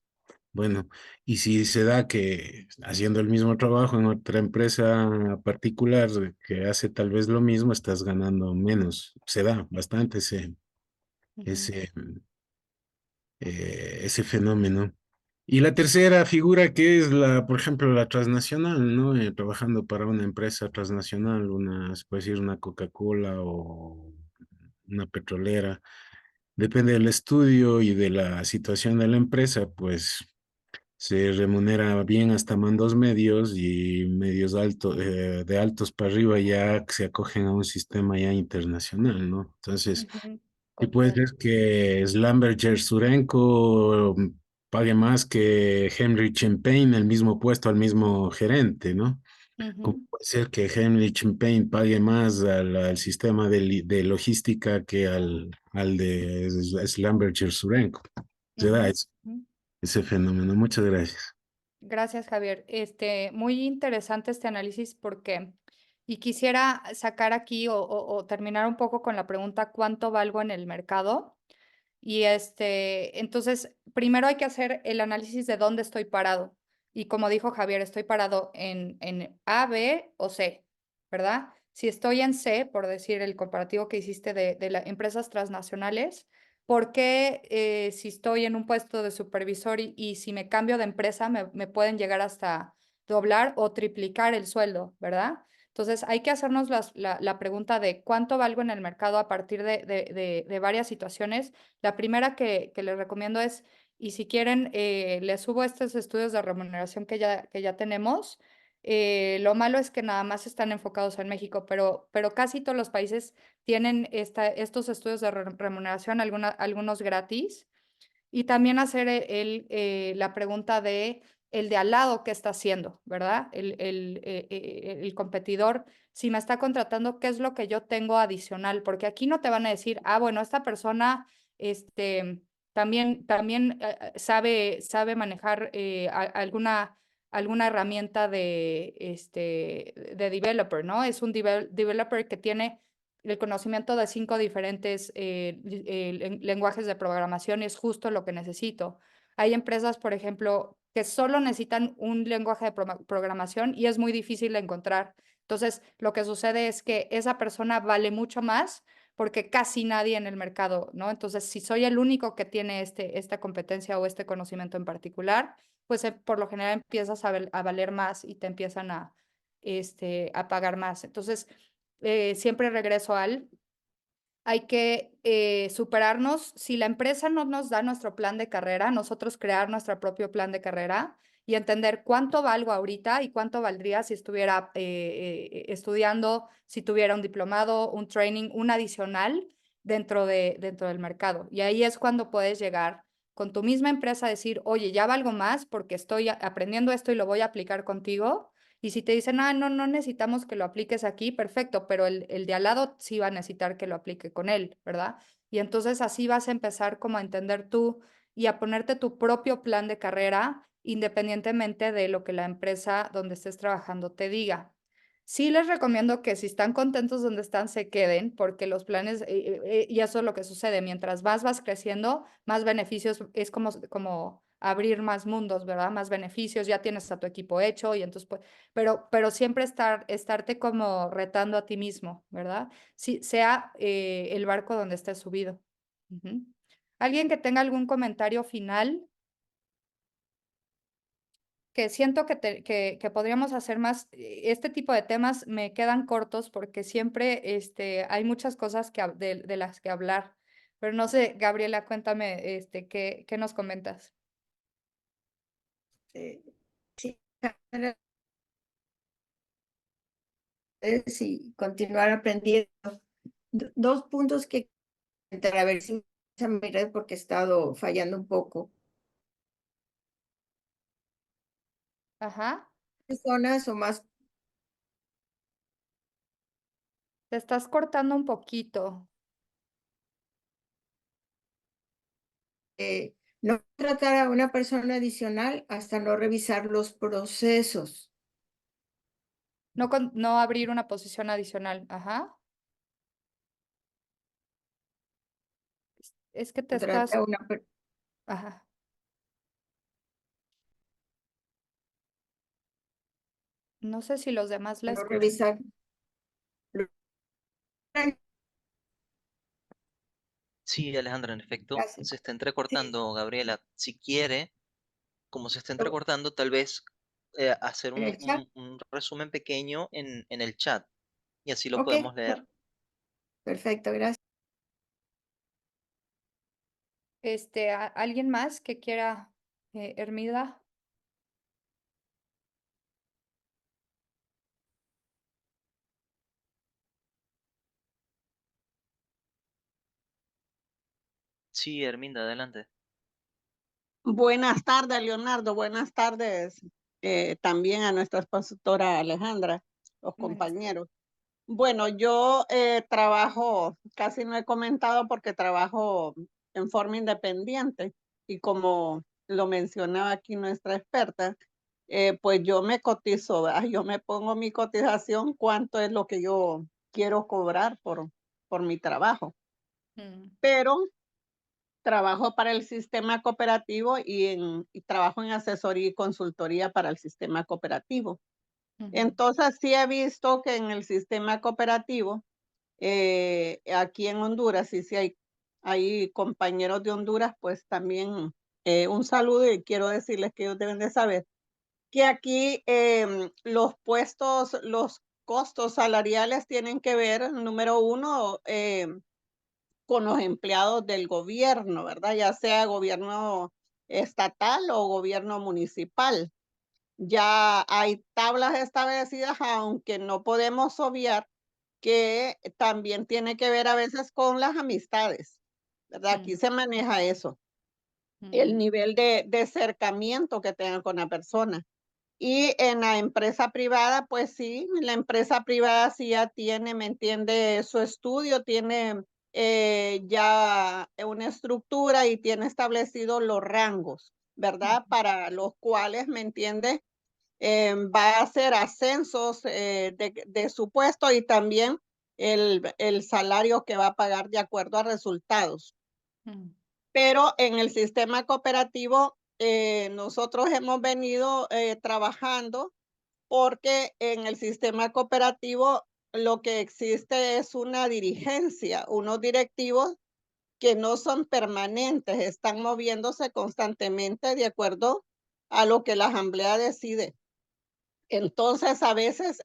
Bueno, y si se da que haciendo el mismo trabajo en otra empresa particular que hace tal vez lo mismo, estás ganando menos. Se da bastante ujú, ese, ese fenómeno. Y la tercera figura que es por ejemplo, la transnacional, ¿no? Trabajando para una empresa transnacional, se puede decir una Coca-Cola o una petrolera. Depende del estudio y de la situación de la empresa, pues se remunera bien hasta mandos medios y medios altos, de altos para arriba ya se acogen a un sistema ya internacional, ¿no? Entonces, ujú. y Ok. puede ser que Schlumberger Surenco pague más que Henry Champagne, el mismo puesto al mismo gerente, ¿no? Como Ujú, puede ser que Henry Champagne pague más al sistema de logística que al de Schlumberger Surenco. Se da ujú, ujú. ese fenómeno. Muchas gracias. Gracias, Javier. Muy interesante este análisis porque, y quisiera sacar aquí o terminar un poco con la pregunta, ¿cuánto valgo en el mercado? Y entonces, primero hay que hacer el análisis de dónde estoy parado. Y como dijo Javier, estoy parado en A, B o C, ¿verdad? Si estoy en C, por decir el comparativo que hiciste de las empresas transnacionales, ¿por qué si estoy en un puesto de supervisor y si me cambio de empresa me pueden llegar hasta doblar o triplicar el sueldo, ¿verdad? Entonces, hay que hacernos la pregunta de cuánto valgo en el mercado a partir de varias situaciones. La primera que les recomiendo es, y si quieren, les subo estos estudios de remuneración que ya tenemos. Lo malo es que nada más están enfocados en México, pero casi todos los países tienen estos estudios de remuneración, algunos gratis. Y también hacer la pregunta de el de al lado qué está haciendo, ¿verdad? El competidor, si me está contratando, ¿qué es lo que yo tengo adicional? Porque aquí no te van a decir, ah, bueno, esta persona también sabe manejar alguna herramienta de developer, ¿no? Es un developer que tiene el conocimiento de 5 diferentes lenguajes de programación es justo lo que necesito. Hay empresas, por ejemplo, que solo necesitan un lenguaje de programación y es muy difícil de encontrar. Entonces, lo que sucede es que esa persona vale mucho más porque casi nadie en el mercado, ¿no? Entonces, si soy el único que tiene esta competencia o este conocimiento en particular, pues por lo general empiezas a valer más y te empiezan a pagar más. Entonces, siempre regreso hay que superarnos. Si la empresa no nos da nuestro plan de carrera, nosotros crear nuestro propio plan de carrera y entender cuánto valgo ahorita y cuánto valdría si estuviera estudiando, si tuviera un diplomado, un training, un adicional dentro del mercado. Y ahí es cuando puedes llegar con tu misma empresa a decir, oye, ya valgo más porque estoy aprendiendo esto y lo voy a aplicar contigo y si te dicen, ah, no, no necesitamos que lo apliques aquí, perfecto, pero el de al lado sí va a necesitar que lo aplique con él, ¿verdad? Y entonces así vas a empezar como a entender tú y a ponerte tu propio plan de carrera independientemente de lo que la empresa donde estés trabajando te diga. Sí les recomiendo que si están contentos donde están, se queden, porque los planes, y eso es lo que sucede, mientras más vas creciendo, más beneficios, es como abrir más mundos, ¿verdad? Más beneficios, ya tienes a tu equipo hecho y entonces, pues, pero siempre estarte como retando a ti mismo, ¿verdad? Sí, sea el barco donde estés subido. Ujú. ¿Alguien que tenga algún comentario final? que siento que podríamos hacer más. Este tipo de temas me quedan cortos porque siempre hay muchas cosas de las que hablar. Pero no sé, Gabriela, cuéntame qué nos comentas. Sí, y continuar aprendiendo. Dos puntos que a ver si esa mi red porque he estado fallando un poco. Ajá, Personas o más, te estás cortando un poquito. no tratar a una persona adicional hasta no revisar los procesos. No abrir una posición adicional. Ajá. Es que te Trata estás. a una Ajá. No sé si los demás la no escuchan. revisar. Sí, Alejandra, en efecto, Gracias. se está Sí, entrecortando, Gabriela. Si quiere, como se está entrecortando, tal vez hacer en el chat. un resumen pequeño en el chat y así lo Ok, podemos leer. perfecto, gracias. ¿Alguien más que quiera, Hermida? Sí, Herminda, adelante. Buenas tardes, Leonardo. Buenas tardes también a nuestra expositora Alejandra, los Buenas tardes. compañeros. Bueno, yo trabajo, casi no he comentado porque trabajo en forma independiente y como lo mencionaba aquí nuestra experta, pues yo me cotizo, ¿verdad? Yo me pongo mi cotización, cuánto es lo que yo quiero cobrar por mi trabajo. Mm, Pero trabajo para el sistema cooperativo y trabajo en asesoría y consultoría para el sistema cooperativo. ujú, Entonces, sí he visto que en el sistema cooperativo, aquí en Honduras, y si hay compañeros de Honduras, pues también un saludo y quiero decirles que ellos deben de saber que aquí los puestos, los costos salariales tienen que ver, número uno, con los empleados del gobierno, ¿verdad? Ya sea gobierno estatal o gobierno municipal. Ya hay tablas establecidas, aunque no podemos obviar que también tiene que ver a veces con las amistades, ¿verdad? Aquí mm, se maneja eso, el mm, nivel de acercamiento que tengan con la persona. Y en la empresa privada, pues sí, la empresa privada sí ya tiene, ¿me entiende? Su estudio tiene ya una estructura y tiene establecido los rangos, ¿verdad? mm, Para los cuales, ¿me entiende? Va a hacer ascensos de su puesto y también el salario que va a pagar de acuerdo a resultados. mm, Pero en el sistema cooperativo, nosotros hemos venido trabajando porque en el sistema cooperativo lo que existe es una dirigencia, unos directivos que no son permanentes, están moviéndose constantemente de acuerdo a lo que la asamblea decide. Entonces, a veces,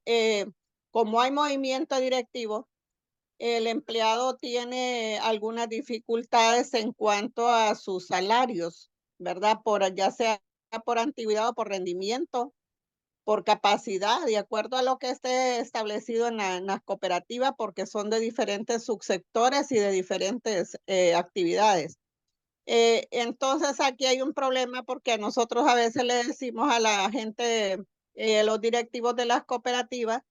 como hay movimiento directivo, el empleado tiene algunas dificultades en cuanto a sus salarios, ¿verdad? Ya sea por antigüedad o por rendimiento, por capacidad, de acuerdo a lo que esté establecido en las cooperativas, porque son de diferentes subsectores y de diferentes actividades. Entonces aquí hay un problema porque a nosotros a veces le decimos a la gente, los directivos de las cooperativas,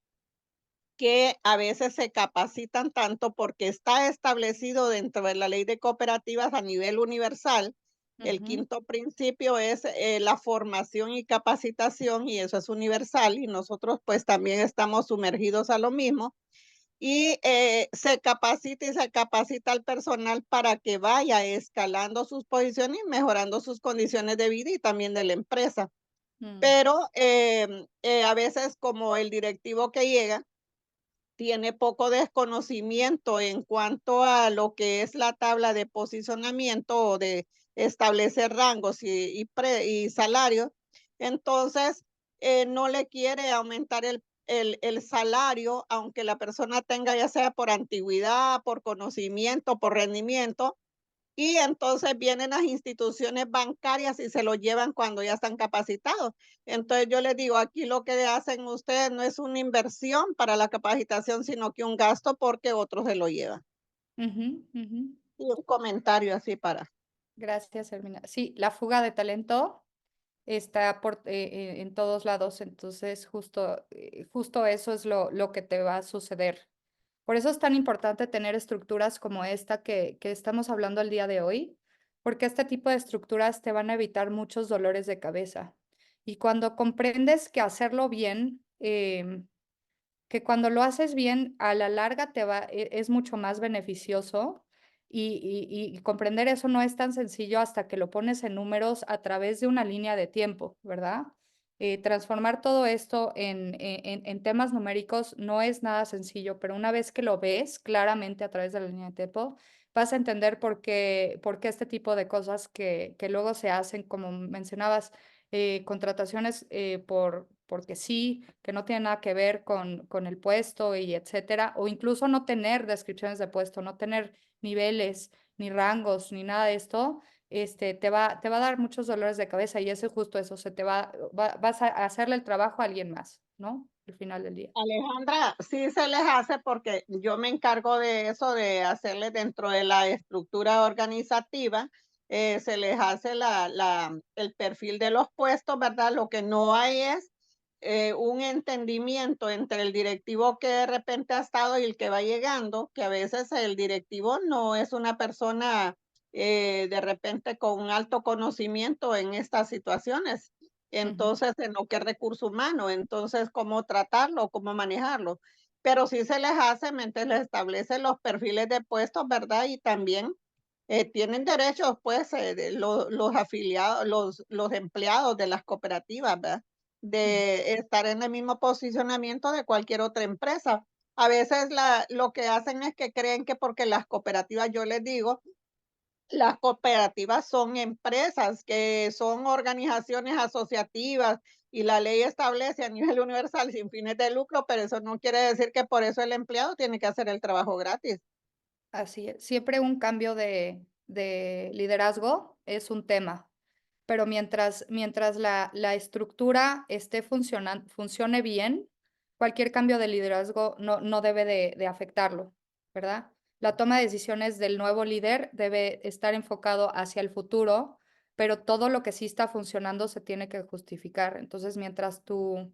que a veces se capacitan tanto porque está establecido dentro de la ley de cooperativas a nivel universal. El ujú, quinto principio es la formación y capacitación y eso es universal y nosotros pues también estamos sumergidos a lo mismo y se capacita y se capacita al personal para que vaya escalando sus posiciones y mejorando sus condiciones de vida y también de la empresa. mm, Pero a veces como el directivo que llega, tiene poco desconocimiento en cuanto a lo que es la tabla de posicionamiento o de establecer rangos y salarios, Entonces, no le quiere aumentar el salario, aunque la persona tenga ya sea por antigüedad, por conocimiento, por rendimiento, y entonces vienen las instituciones bancarias y se lo llevan cuando ya están capacitados. Entonces yo les digo, aquí lo que hacen ustedes no es una inversión para la capacitación, sino que un gasto porque otros se lo llevan. Ujú, ujú. Y un comentario así para. Gracias, Hermina. Sí, la fuga de talento está en todos lados, entonces justo eso es lo que te va a suceder. Por eso es tan importante tener estructuras como esta que estamos hablando el día de hoy, porque este tipo de estructuras te van a evitar muchos dolores de cabeza. Y cuando comprendes que hacerlo bien, que cuando lo haces bien, a la larga es mucho más beneficioso y comprender eso no es tan sencillo hasta que lo pones en números a través de una línea de tiempo, ¿verdad? Transformar todo esto en temas numéricos no es nada sencillo, pero una vez que lo ves claramente a través de la línea de tiempo, vas a entender por qué este tipo de cosas que luego se hacen, como mencionabas, contrataciones porque sí, que no tienen nada que ver con el puesto y etcétera, o incluso no tener descripciones de puesto, no tener niveles, ni rangos, ni nada de esto, te va a dar muchos dolores de cabeza y eso es justo eso, vas a hacerle el trabajo a alguien más, ¿no? Al final del día. Alejandra, sí se les hace porque yo me encargo de eso, de hacerles dentro de la estructura organizativa, se les hace el perfil de los puestos, ¿verdad? Lo que no hay es un entendimiento entre el directivo que de repente ha estado y el que va llegando, que a veces el directivo no es una persona de repente con un alto conocimiento en estas situaciones. Entonces, en lo que es recurso humano, entonces, cómo tratarlo, cómo manejarlo. Pero sí se les hace, mente les establece los perfiles de puestos, ¿verdad? Y también tienen derechos, pues, los afiliados, los empleados de las cooperativas, ¿verdad? De estar en el mismo posicionamiento de cualquier otra empresa. A veces lo que hacen es que creen que porque las cooperativas, yo les digo, las cooperativas son empresas, que son organizaciones asociativas y la ley establece a nivel universal sin fines de lucro, pero eso no quiere decir que por eso el empleado tiene que hacer el trabajo gratis. Así es. Siempre un cambio de liderazgo es un tema, pero mientras la estructura funcione bien, cualquier cambio de liderazgo no debe de afectarlo, ¿verdad? La toma de decisiones del nuevo líder debe estar enfocado hacia el futuro, pero todo lo que sí está funcionando se tiene que justificar. Entonces, mientras tu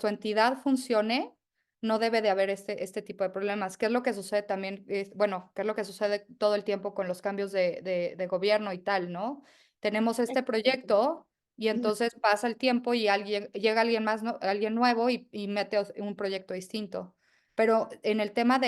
entidad funcione, no debe de haber este tipo de problemas. ¿Qué es lo que sucede también? Bueno, ¿qué es lo que sucede todo el tiempo con los cambios de gobierno y tal, ¿no? Tenemos este proyecto y entonces pasa el tiempo y llega alguien más, alguien nuevo y mete un proyecto distinto. Pero en el tema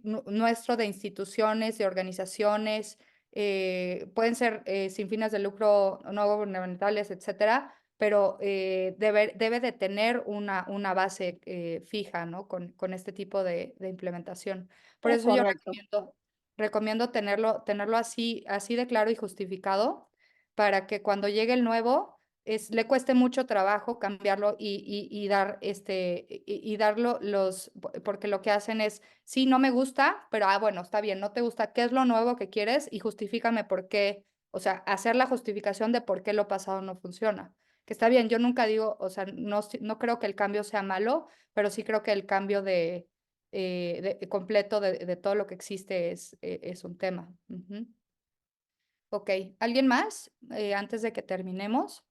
nuestro de instituciones, de organizaciones, pueden ser sin fines de lucro, no gubernamentales, etcétera, pero debe de tener una base fija, ¿no? Con este tipo de implementación. Por Es eso yo correcto. recomiendo tenerlo así de claro y justificado para que cuando llegue el nuevo le cueste mucho trabajo cambiarlo y darlo porque lo que hacen es, sí, no me gusta, pero bueno, está bien, no te gusta, ¿qué es lo nuevo que quieres? Y justifícame por qué, o sea, hacer la justificación de por qué lo pasado no funciona. Que está bien, yo nunca digo, o sea, no creo que el cambio sea malo, pero sí creo que el cambio completo de todo lo que existe es un tema. Ujú. Ok, ¿alguien más antes de que terminemos?